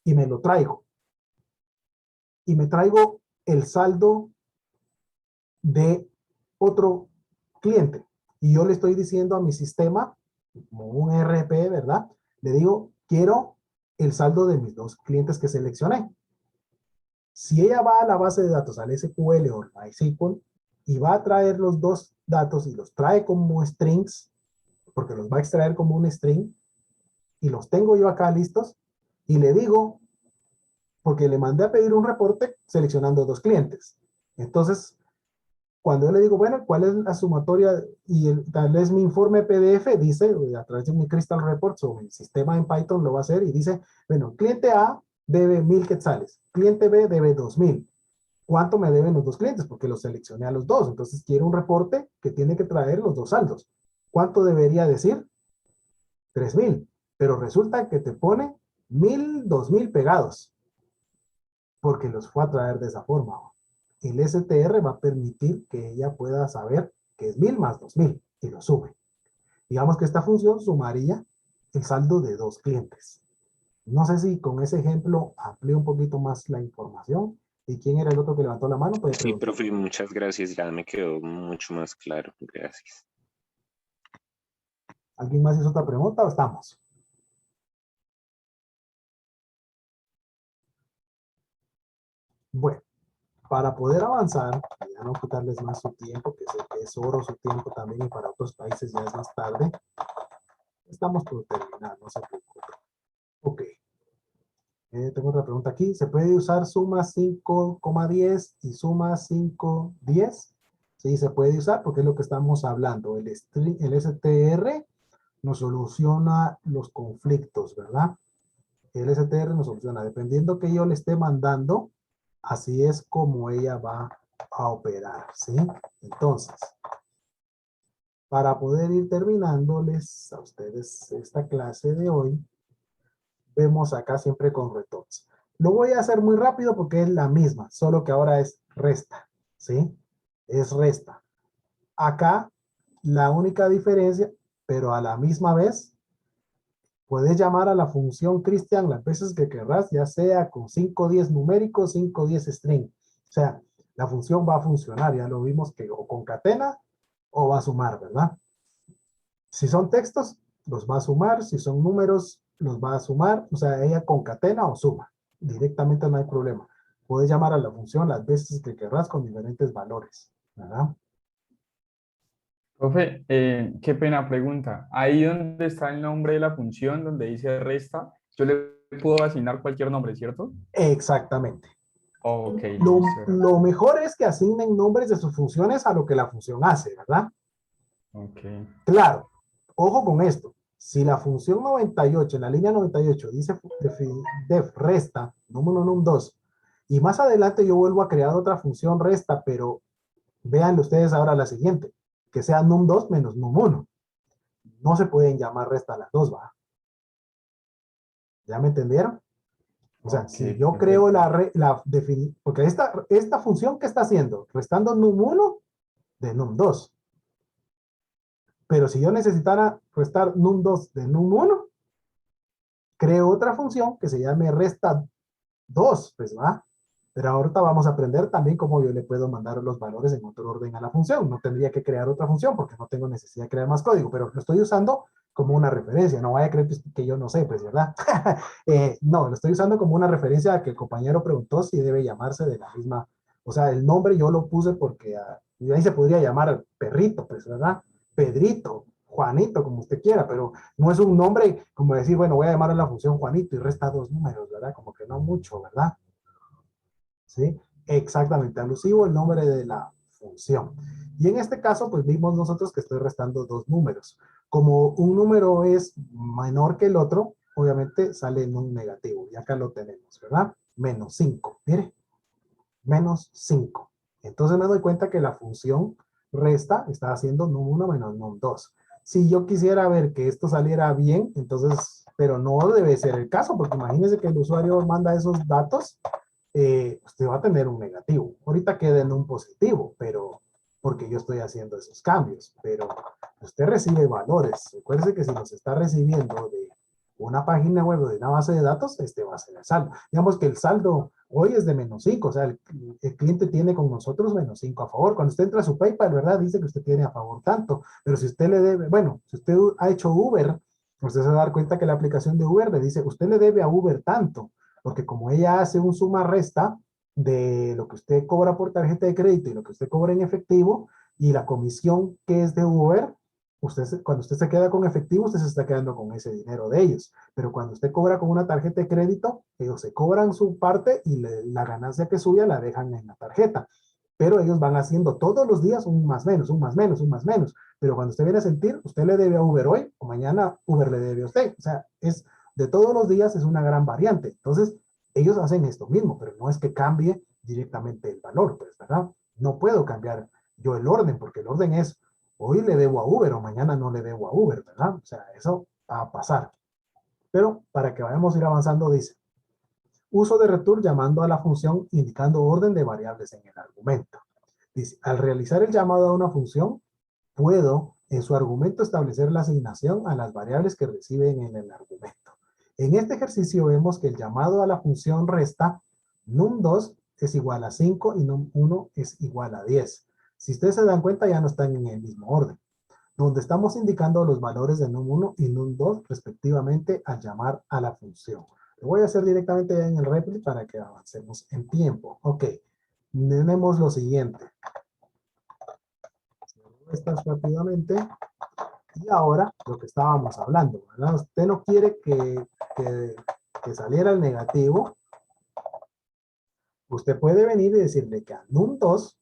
S1: y me lo traigo. Y me traigo el saldo de otro cliente. Y yo le estoy diciendo a mi sistema, como un ERP, ¿verdad? Le digo, quiero el saldo de mis dos clientes que seleccioné. Si ella va a la base de datos, al SQL o MySQL, y va a traer los dos datos y los trae como strings, porque los va a extraer como un string, y los tengo yo acá listos, y le digo, porque le mandé a pedir un reporte seleccionando dos clientes. Entonces, cuando yo le digo, bueno, ¿cuál es la sumatoria? Y tal vez mi informe PDF dice, a través de mi Crystal Reports o mi sistema en Python lo va a hacer y dice, bueno, cliente A debe 1000 quetzales, cliente B debe 2000. ¿Cuánto me deben los dos clientes? Porque los seleccioné a los dos. Entonces quiero un reporte que tiene que traer los dos saldos. ¿Cuánto debería decir? 3000. Pero resulta que te pone 1000, 2000 pegados. Porque los fue a traer de esa forma. El STR va a permitir que ella pueda saber que es 1000 más 2000 y lo sube. Digamos que esta función sumaría el saldo de dos clientes. No sé si con ese ejemplo amplío un poquito más la información. ¿Y quién era el otro que levantó la mano?
S5: Sí, profe, muchas gracias. Ya me quedó mucho más claro. Gracias.
S1: ¿Alguien más hizo otra pregunta o estamos? Bueno, para poder avanzar, ya no quitarles más su tiempo, que sé que es oro su tiempo también y para otros países ya es más tarde. Estamos por terminar, no se preocupen. Ok. Tengo otra pregunta aquí. ¿Se puede usar suma 5,10 y suma 5,10? Sí, se puede usar porque es lo que estamos hablando. El STR nos soluciona los conflictos, ¿verdad? El STR nos soluciona. Dependiendo que yo le esté mandando, así es como ella va a operar, ¿sí? Entonces, para poder ir terminándoles a ustedes esta clase de hoy, vemos acá siempre con retornos. Lo voy a hacer muy rápido porque es la misma, solo que ahora es resta, ¿sí? Es resta. Acá, la única diferencia, pero a la misma vez, puedes llamar a la función Cristian las veces que querrás, ya sea con 510 numéricos, 510 string. O sea, la función va a funcionar, ya lo vimos que o concatena o va a sumar, ¿verdad? Si son textos, los va a sumar, si son números, los va a sumar, o sea, ella concatena o suma. Directamente no hay problema. Puedes llamar a la función las veces que querrás con diferentes valores, ¿verdad?
S4: Profe, qué pena pregunta. Ahí donde está el nombre de la función, donde dice resta, yo le puedo asignar cualquier nombre, ¿cierto?
S1: Exactamente.
S4: Ok,
S1: Lo,
S4: listo.
S1: lo mejor es que asignen nombres de sus funciones a lo que la función hace, ¿verdad?
S4: Ok.
S1: Claro, ojo con esto. Si la función 98, en la línea 98, dice def resta, número num2, y más adelante yo vuelvo a crear otra función resta, pero vean ustedes ahora la siguiente, que sea num2 menos num1. No se pueden llamar resta las dos, ¿va? ¿Ya me entendieron? O sea,
S4: Ok,
S1: si yo
S4: perfecto.
S1: creo porque esta función que está haciendo, restando num1 de num2. Pero si yo necesitara restar num2 de num1, creo otra función que se llame resta2, pues va. Pero ahorita vamos a aprender también cómo yo le puedo mandar los valores en otro orden a la función. No tendría que crear otra función porque no tengo necesidad de crear más código, pero lo estoy usando como una referencia. No vaya a creer que yo no sé, pues, ¿verdad? No, lo estoy usando como una referencia a que el compañero preguntó si debe llamarse de la misma. O sea, el nombre yo lo puse porque ahí se podría llamar perrito, pues, ¿verdad? Pedrito, Juanito, como usted quiera, pero no es un nombre como decir, bueno, voy a llamar a la función Juanito y resta dos números, ¿verdad? Como que no mucho, ¿verdad? ¿Sí? Exactamente, alusivo el nombre de la función. Y en este caso, pues vimos nosotros que estoy restando dos números. Como un número es menor que el otro, obviamente sale en un negativo. Y acá lo tenemos, ¿verdad? Menos 5, mire. Menos 5. Entonces me doy cuenta que la función resta está haciendo num1 menos num2. Si yo quisiera ver que esto saliera bien, entonces, pero no debe ser el caso, porque imagínense que el usuario manda esos datos, usted va a tener un negativo. Ahorita queda en un positivo, pero porque yo estoy haciendo esos cambios, pero usted recibe valores. Recuerde que si los está recibiendo una página web o de una base de datos, este va a ser el saldo. Digamos que el saldo hoy es de -5, o sea, el cliente tiene con nosotros -5 a favor. Cuando usted entra a su PayPal, ¿verdad? Dice que usted tiene a favor tanto, pero si usted le debe, bueno, si usted ha hecho Uber, usted se va a dar cuenta que la aplicación de Uber le dice, usted le debe a Uber tanto, porque como ella hace un suma-resta de lo que usted cobra por tarjeta de crédito y lo que usted cobra en efectivo, y la comisión que es de Uber, cuando usted se queda con efectivo, usted se está quedando con ese dinero de ellos. Pero cuando usted cobra con una tarjeta de crédito, ellos se cobran su parte y la ganancia que suya la dejan en la tarjeta. Pero ellos van haciendo todos los días un más menos, un más menos, un más menos. Pero cuando usted viene a sentir, usted le debe a Uber hoy o mañana Uber le debe a usted. O sea, es de todos los días, es una gran variante. Entonces, ellos hacen esto mismo, pero no es que cambie directamente el valor, pues, ¿verdad? No puedo cambiar yo el orden, porque el orden es hoy le debo a Uber o mañana no le debo a Uber, ¿verdad? O sea, eso va a pasar. Pero para que vayamos a ir avanzando, dice, uso de return llamando a la función indicando orden de variables en el argumento. Dice, al realizar el llamado a una función, puedo en su argumento establecer la asignación a las variables que reciben en el argumento. En este ejercicio vemos que el llamado a la función resta num2 es igual a 5 y num1 es igual a 10. Si ustedes se dan cuenta, ya no están en el mismo orden, donde estamos indicando los valores de num1 y num2 respectivamente al llamar a la función. Lo voy a hacer directamente en el repli para que avancemos en tiempo. Ok, tenemos lo siguiente. Estas rápidamente. Y ahora, lo que estábamos hablando, ¿verdad? Usted no quiere que saliera el negativo. Usted puede venir y decirle que a num2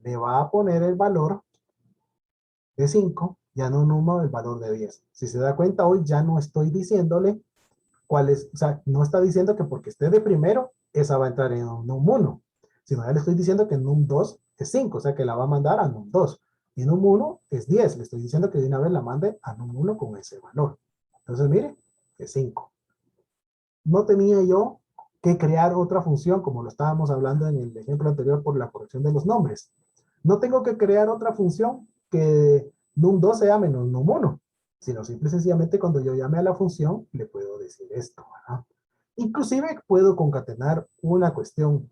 S1: le va a poner el valor de 5 y a num1 el valor de 10. Si se da cuenta, hoy ya no estoy diciéndole cuál es, o sea, no está diciendo que porque esté de primero, esa va a entrar en num1, sino ya le estoy diciendo que num2 es 5, o sea que la va a mandar a num2. Y num1 es 10, le estoy diciendo que de una vez la mande a num1 con ese valor. Entonces, mire, es 5. No tenía yo que crear otra función, como lo estábamos hablando en el ejemplo anterior por la corrección de los nombres. No tengo que crear otra función que num2 sea menos num1, sino simple y sencillamente cuando yo llame a la función, le puedo decir esto, ¿verdad? Inclusive puedo concatenar una cuestión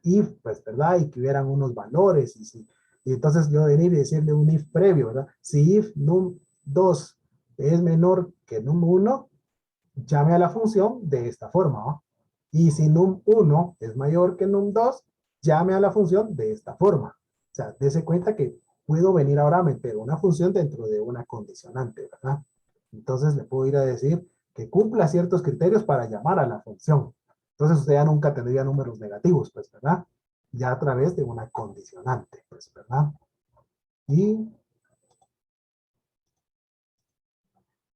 S1: if, pues, ¿verdad? Y que hubieran unos valores, y entonces yo venir y decirle un if previo, ¿verdad? Si if num2 es menor que num1, llame a la función de esta forma, ¿no? Y si num1 es mayor que num2, llame a la función de esta forma. O sea, dése cuenta que puedo venir ahora a meter una función dentro de una condicionante, ¿verdad? Entonces le puedo ir a decir que cumpla ciertos criterios para llamar a la función. Entonces usted ya nunca tendría números negativos, pues, ¿verdad? Ya a través de una condicionante, pues, ¿verdad? Y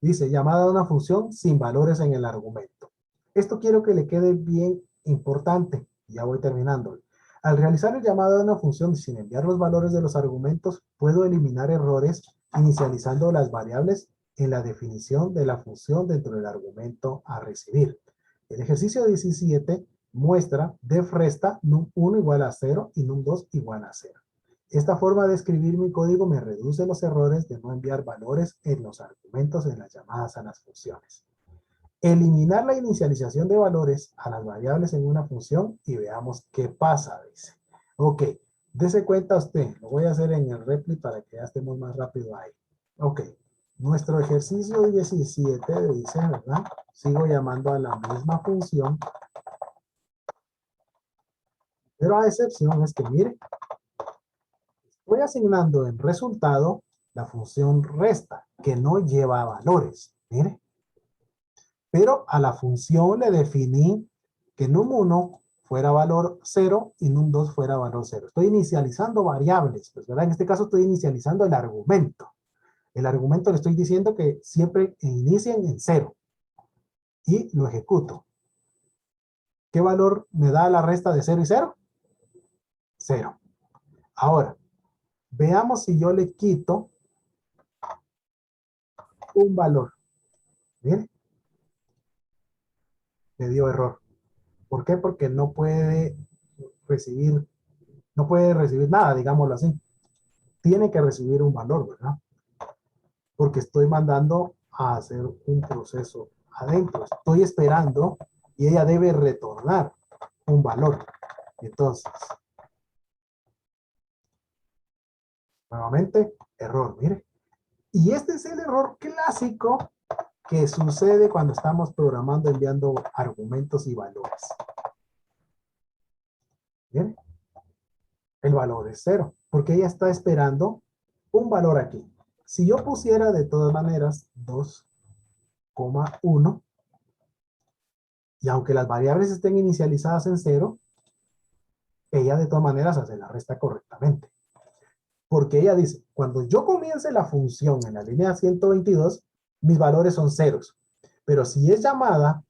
S1: dice, llamada a una función sin valores en el argumento. Esto quiero que le quede bien importante. Ya voy terminando. Al realizar el llamado a una función sin enviar los valores de los argumentos, puedo eliminar errores inicializando las variables en la definición de la función dentro del argumento a recibir. El ejercicio 17 muestra def resta num1 igual a 0 y num2 igual a 0. Esta forma de escribir mi código me reduce los errores de no enviar valores en los argumentos en las llamadas a las funciones. Eliminar la inicialización de valores a las variables en una función y veamos qué pasa, dice. Ok, dese cuenta usted, lo voy a hacer en el repli para que ya estemos más rápido ahí. Ok, nuestro ejercicio 17 dice, ¿verdad? Sigo llamando a la misma función, pero a excepción es que, mire, estoy asignando en resultado la función resta, que no lleva valores, mire. Pero a la función le definí que num1 fuera valor 0 y num2 fuera valor 0. Estoy inicializando variables, pues, ¿verdad? En este caso estoy inicializando el argumento. El argumento le estoy diciendo que siempre inicien en 0. Y lo ejecuto. ¿Qué valor me da la resta de 0 y 0? 0. Ahora, veamos si yo le quito un valor. ¿Bien? Me dio error. ¿Por qué? Porque no puede recibir nada, digámoslo así. Tiene que recibir un valor, ¿verdad? Porque estoy mandando a hacer un proceso adentro. Estoy esperando y ella debe retornar un valor. Entonces, nuevamente, error, mire. Y este es el error clásico que sucede cuando estamos programando enviando argumentos y valores. Bien, el valor es 0, porque ella está esperando un valor aquí. Si yo pusiera de todas maneras 2,1, y aunque las variables estén inicializadas en 0, ella de todas maneras hace la resta correctamente. Porque ella dice, cuando yo comience la función en la línea 122, mis valores son ceros. Pero si es llamada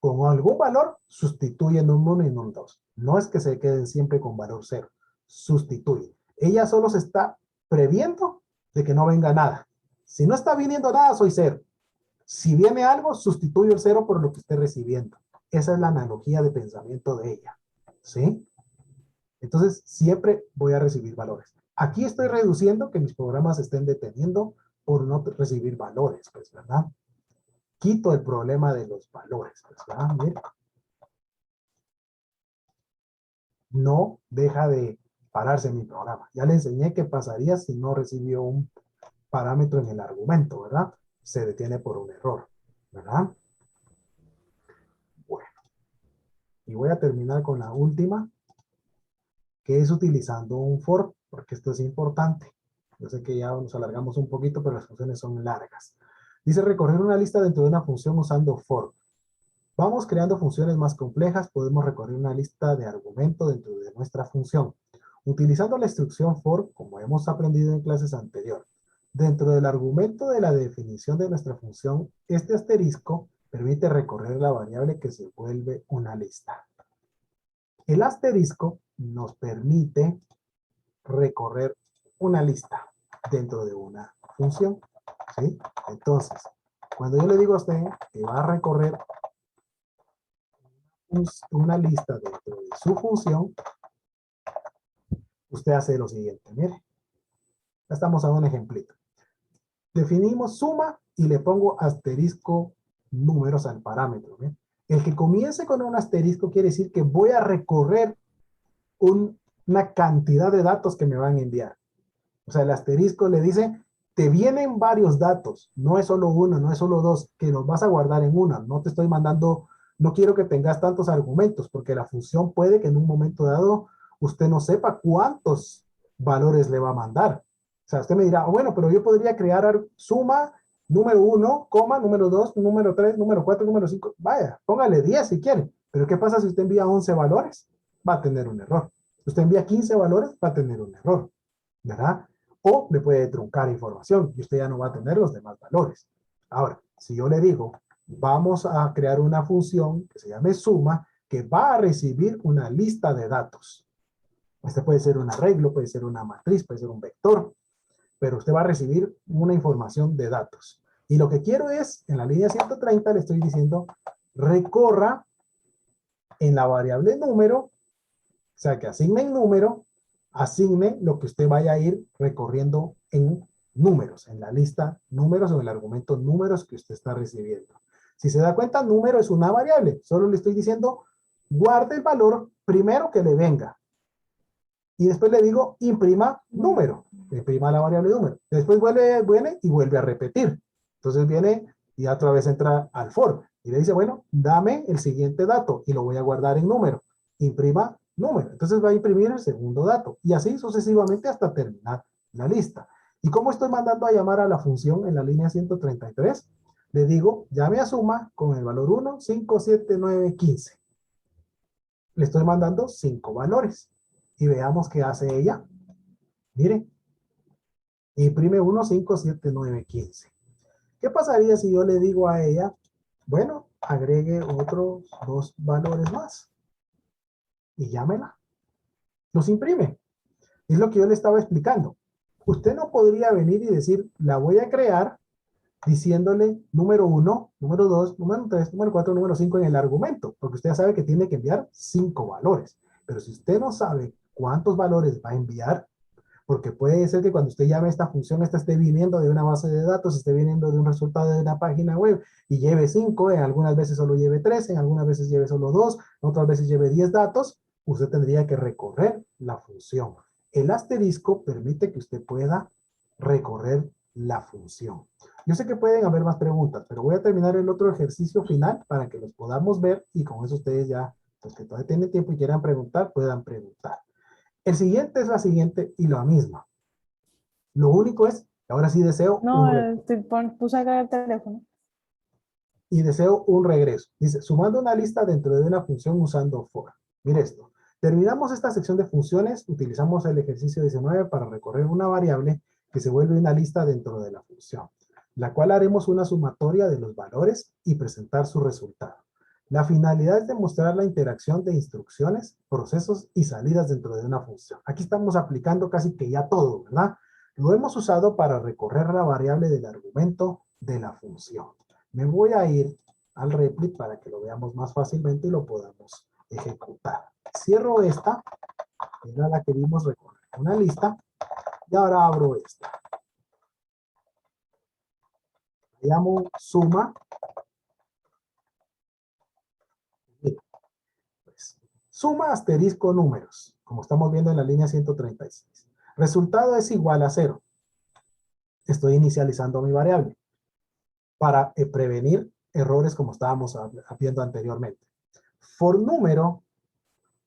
S1: con algún valor, sustituyen un 1 y un 2. No es que se queden siempre con valor 0. Sustituye. Ella solo se está previendo de que no venga nada. Si no está viniendo nada, soy 0. Si viene algo, sustituyo el 0 por lo que esté recibiendo. Esa es la analogía de pensamiento de ella. ¿Sí? Entonces, siempre voy a recibir valores. Aquí estoy reduciendo que mis programas estén deteniendo por no recibir valores, pues, ¿verdad? Quito el problema de los valores, pues, ¿verdad? Mira. No deja de pararse mi programa. Ya le enseñé qué pasaría si no recibió un parámetro en el argumento, ¿verdad? Se detiene por un error, ¿verdad? Bueno. Y voy a terminar con la última, que es utilizando un for, porque esto es importante. Yo sé que ya nos alargamos un poquito, pero las funciones son largas. Dice recorrer una lista dentro de una función usando for. Vamos creando funciones más complejas, podemos recorrer una lista de argumentos dentro de nuestra función. Utilizando la instrucción for, como hemos aprendido en clases anteriores. Dentro del argumento de la definición de nuestra función, este asterisco permite recorrer la variable que se vuelve una lista. El asterisco nos permite recorrer una lista dentro de una función, ¿sí? Entonces, cuando yo le digo a usted que va a recorrer una lista dentro de su función, usted hace lo siguiente, mire. Ya estamos a un ejemplito. Definimos suma y le pongo asterisco números al parámetro, ¿ve? El que comience con un asterisco quiere decir que voy a recorrer una cantidad de datos que me van a enviar. O sea, el asterisco le dice, te vienen varios datos, no es solo uno, no es solo dos, que los vas a guardar en una. No te estoy mandando, no quiero que tengas tantos argumentos, porque la función puede que en un momento dado usted no sepa cuántos valores le va a mandar. O sea, usted me dirá, bueno, pero yo podría crear suma número 1, coma, número 2, número 3, número 4, número 5. Vaya, póngale 10 si quiere. Pero ¿qué pasa si usted envía 11 valores? Va a tener un error. Usted envía 15 valores, va a tener un error, ¿verdad? O le puede truncar información y usted ya no va a tener los demás valores. Ahora, si yo le digo, vamos a crear una función que se llame suma, que va a recibir una lista de datos. Este puede ser un arreglo, puede ser una matriz, puede ser un vector, pero usted va a recibir una información de datos. Y lo que quiero es, en la línea 130 le estoy diciendo, recorra en la variable número, o sea que asigne en número, asigne lo que usted vaya a ir recorriendo en números, en la lista números o en el argumento números que usted está recibiendo. Si se da cuenta, número es una variable. Solo le estoy diciendo, guarde el valor primero que le venga. Y después le digo, imprima número. Imprima la variable número. Después viene y vuelve a repetir. Entonces viene y otra vez entra al for. Y le dice, bueno, dame el siguiente dato y lo voy a guardar en número. Imprima número. Entonces va a imprimir el segundo dato. Y así sucesivamente hasta terminar la lista. ¿Y cómo estoy mandando a llamar a la función en la línea 133? Le digo, llame a suma con el valor 1, 5, 7, 9, 15. Le estoy mandando 5 valores. Y veamos qué hace ella. Mire. Imprime 1, 5, 7, 9, 15. ¿Qué pasaría si yo le digo a ella, bueno, agregue otros 2 valores más? Y llámela. Los imprime. Es lo que yo le estaba explicando. Usted no podría venir y decir, la voy a crear diciéndole número 1, número 2, número 3, número 4, número 5 en el argumento, porque usted ya sabe que tiene que enviar 5 valores. Pero si usted no sabe cuántos valores va a enviar, porque puede ser que cuando usted llame a esta función, esta esté viniendo de una base de datos, esté viniendo de un resultado de una página web y lleve 5, en algunas veces solo lleve 3, en algunas veces lleve solo 2, otras veces lleve 10 datos, usted tendría que recorrer la función. El asterisco permite que usted pueda recorrer la función. Yo sé que pueden haber más preguntas, pero voy a terminar el otro ejercicio final para que los podamos ver y con eso ustedes ya, los que todavía tienen tiempo y quieran preguntar, puedan preguntar. El siguiente es la siguiente y la misma. Lo único es que ahora sí deseo
S6: puse acá el teléfono.
S1: y deseo un regreso. Dice, sumando una lista dentro de una función usando for. Mire esto. Terminamos esta sección de funciones, utilizamos el ejercicio 19 para recorrer una variable que se vuelve una lista dentro de la función, la cual haremos una sumatoria de los valores y presentar su resultado. La finalidad es demostrar la interacción de instrucciones, procesos y salidas dentro de una función. Aquí estamos aplicando casi que ya todo, ¿verdad? Lo hemos usado para recorrer la variable del argumento de la función. Me voy a ir al replit para que lo veamos más fácilmente y lo podamos ejecutar. Cierro esta, que era la que vimos recorrer una lista, y ahora abro esta. Le llamo suma. Pues, suma asterisco números, como estamos viendo en la línea 136. Resultado es igual a 0. Estoy inicializando mi variable para prevenir errores como estábamos viendo anteriormente. For número,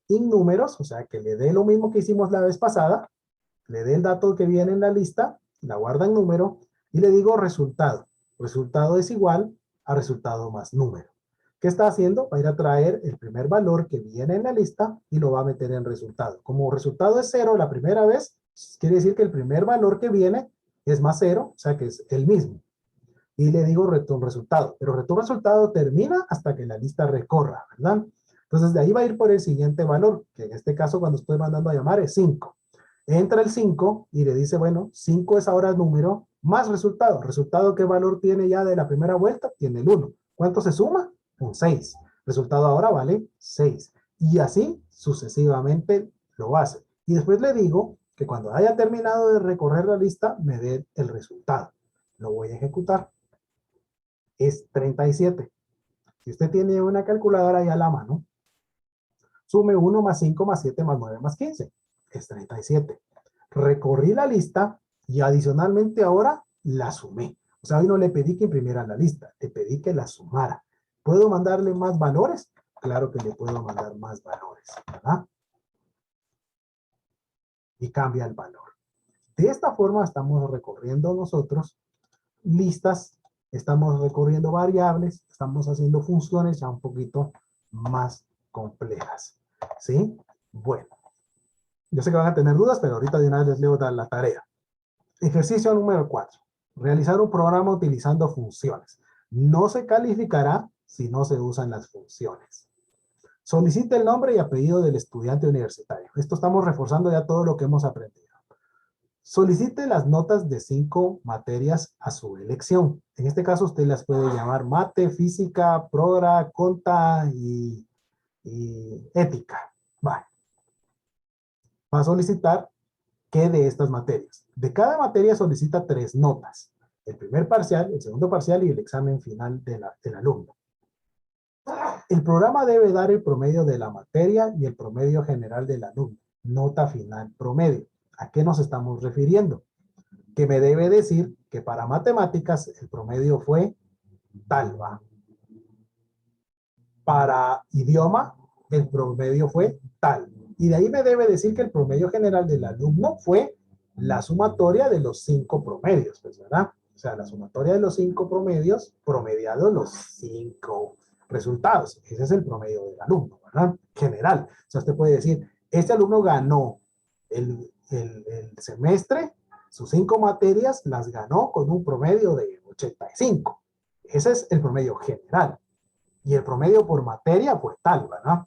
S1: in números, o sea que le dé lo mismo que hicimos la vez pasada, le dé el dato que viene en la lista, la guarda en número, y le digo resultado. Resultado es igual a resultado más número. ¿Qué está haciendo? Va a ir a traer el primer valor que viene en la lista y lo va a meter en resultado. Como resultado es 0 la primera vez, quiere decir que el primer valor que viene es más 0, o sea que es el mismo. Y le digo return resultado, pero return resultado termina hasta que la lista recorra, ¿verdad? Entonces de ahí va a ir por el siguiente valor, que en este caso cuando estoy mandando a llamar es 5. Entra el 5 y le dice, bueno, 5 es ahora el número más resultado. ¿Resultado qué valor tiene ya de la primera vuelta? Tiene el 1. ¿Cuánto se suma? Un 6. Resultado ahora vale 6. Y así sucesivamente lo hace. Y después le digo que cuando haya terminado de recorrer la lista, me dé el resultado. Lo voy a ejecutar. Es 37. Si usted tiene una calculadora ahí a la mano, sume 1 más 5 más 7 más 9 más 15. Es 37. Recorrí la lista y adicionalmente ahora la sumé. O sea, hoy no le pedí que imprimiera la lista, le pedí que la sumara. ¿Puedo mandarle más valores? Claro que le puedo mandar más valores, ¿verdad? Y cambia el valor. De esta forma estamos recorriendo nosotros listas, estamos recorriendo variables, estamos haciendo funciones ya un poquito más complejas. ¿Sí? Bueno. Yo sé que van a tener dudas, pero ahorita de una vez les leo la tarea. Ejercicio número 4. Realizar un programa utilizando funciones. No se calificará si no se usan las funciones. Solicite el nombre y apellido del estudiante universitario. Esto estamos reforzando ya todo lo que hemos aprendido. Solicite las notas de 5 materias a su elección. En este caso usted las puede llamar mate, física, progra, conta y ética. Vale. Va a solicitar ¿qué de estas materias? De cada materia solicita 3 notas. El primer parcial, el segundo parcial y el examen final del alumno. El programa debe dar el promedio de la materia y el promedio general del alumno. Nota final promedio. ¿A qué nos estamos refiriendo? Que me debe decir que para matemáticas el promedio fue tal, ¿va? Para idioma el promedio fue tal. Y de ahí me debe decir que el promedio general del alumno fue la sumatoria de los 5 promedios, pues, ¿verdad? O sea, la sumatoria de los 5 promedios, promediados los 5 resultados. Ese es el promedio del alumno, ¿verdad? General. O sea, usted puede decir, este alumno ganó el semestre, sus 5 materias las ganó con un promedio de 85. Ese es el promedio general. Y el promedio por materia fue tal, ¿verdad?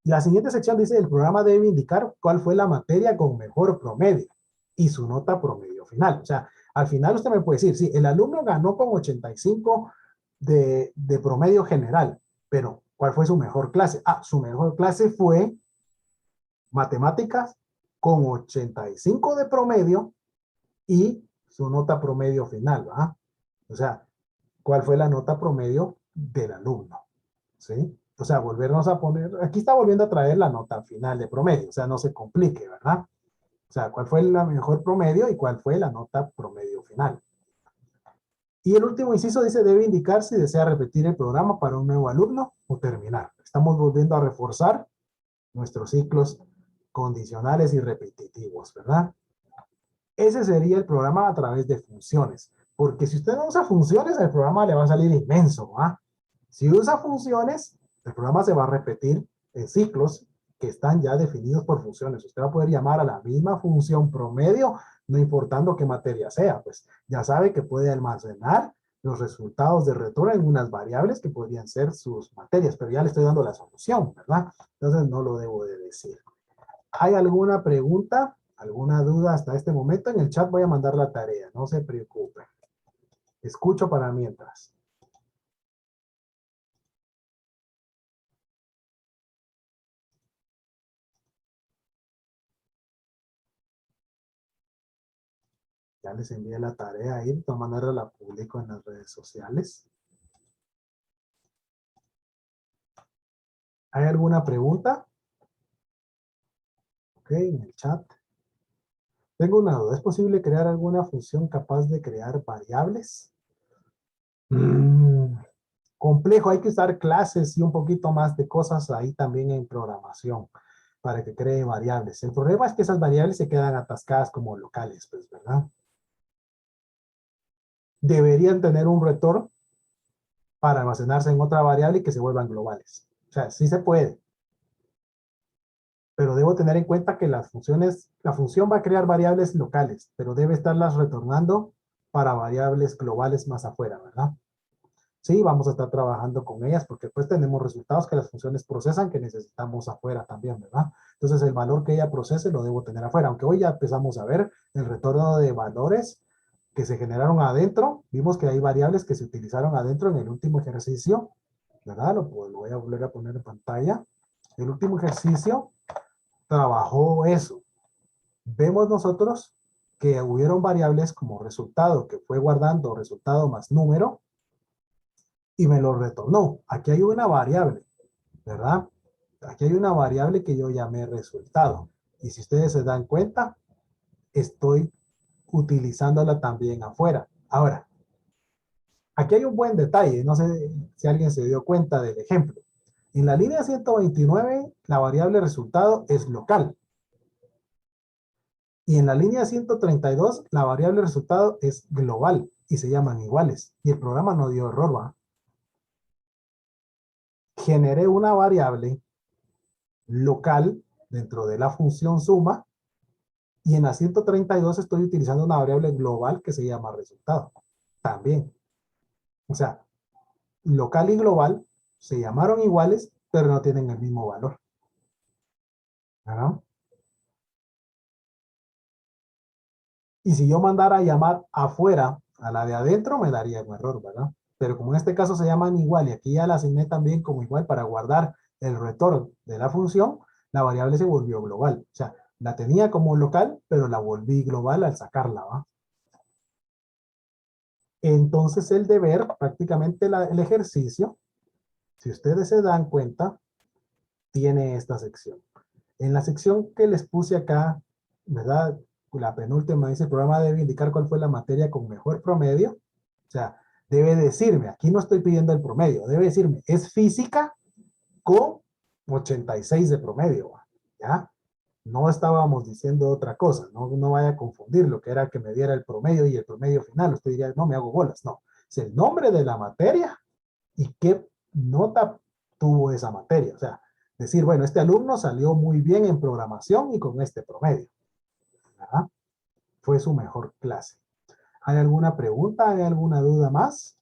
S1: La siguiente sección dice, el programa debe indicar cuál fue la materia con mejor promedio y su nota promedio final. O sea, al final usted me puede decir, sí, el alumno ganó con 85 de promedio general, pero ¿cuál fue su mejor clase? Ah, su mejor clase fue matemáticas con 85 de promedio y su nota promedio final, ¿va? O sea, ¿cuál fue la nota promedio del alumno? ¿Sí? O sea, volvernos a poner, aquí está volviendo a traer la nota final de promedio, o sea, no se complique, ¿verdad? O sea, ¿cuál fue la mejor promedio y cuál fue la nota promedio final? Y el último inciso dice, debe indicar si desea repetir el programa para un nuevo alumno o terminar. Estamos volviendo a reforzar nuestros ciclos condicionales y repetitivos, ¿verdad? Ese sería el programa a través de funciones. Porque si usted no usa funciones, el programa le va a salir inmenso, ¿va? Si usa funciones, el programa se va a repetir en ciclos que están ya definidos por funciones. Usted va a poder llamar a la misma función promedio, no importando qué materia sea, pues ya sabe que puede almacenar los resultados de retorno en unas variables que podrían ser sus materias, pero ya le estoy dando la solución, ¿verdad? Entonces no lo debo de decir. ¿Hay alguna pregunta, alguna duda hasta este momento? En el chat voy a mandar la tarea, no se preocupen. Escucho para mientras. Ya les envié la tarea ahí, de todas maneras la publico en las redes sociales. ¿Hay alguna pregunta? Ok, en el chat. Tengo una duda. ¿Es posible crear alguna función capaz de crear variables? Complejo, hay que usar clases y un poquito más de cosas ahí también en programación para que cree variables. El problema es que esas variables se quedan atascadas como locales, pues, ¿verdad? Deberían tener un retorno para almacenarse en otra variable y que se vuelvan globales. O sea, sí se puede. Pero debo tener en cuenta que las funciones, la función va a crear variables locales, pero debe estarlas retornando para variables globales más afuera, ¿verdad? Sí, vamos a estar trabajando con ellas porque pues tenemos resultados que las funciones procesan que necesitamos afuera también, ¿verdad? Entonces el valor que ella procese lo debo tener afuera, aunque hoy ya empezamos a ver el retorno de valores que se generaron adentro. Vimos que hay variables que se utilizaron adentro en el último ejercicio, ¿verdad? Lo voy a volver a poner en pantalla. El último ejercicio trabajó eso. Vemos nosotros que hubieron variables como resultado, que fue guardando resultado más número, y me lo retornó. Aquí hay una variable, ¿verdad? Aquí hay una variable que yo llamé resultado. Y si ustedes se dan cuenta, estoy utilizándola también afuera. Ahora, aquí hay un buen detalle. No sé si alguien se dio cuenta del ejemplo. En la línea 129, la variable resultado es local. Y en la línea 132, la variable resultado es global y se llaman iguales. Y el programa no dio error, ¿va? Generé una variable local dentro de la función suma y en la 132 estoy utilizando una variable global que se llama resultado. También. O sea, local y global se llamaron iguales, pero no tienen el mismo valor. ¿Verdad? Y si yo mandara a llamar afuera a la de adentro, me daría un error, ¿verdad? Pero como en este caso se llaman igual y aquí ya la asigné también como igual para guardar el retorno de la función, la variable se volvió global. O sea, la tenía como local, pero la volví global al sacarla, ¿va? Entonces el deber, prácticamente el ejercicio, si ustedes se dan cuenta, tiene esta sección. En la sección que les puse acá, ¿verdad? La penúltima dice, el programa debe indicar cuál fue la materia con mejor promedio. O sea, debe decirme, aquí no estoy pidiendo el promedio, debe decirme, es física con 86 de promedio, ¿ya? No estábamos diciendo otra cosa, no vaya a confundir lo que era que me diera el promedio y el promedio final. Usted diría, no, me hago bolas, no. Es el nombre de la materia y qué nota tuvo esa materia. O sea, decir, bueno, este alumno salió muy bien en programación y con este promedio. ¿Verdad? Fue su mejor clase. ¿Hay alguna pregunta? ¿Hay alguna duda más?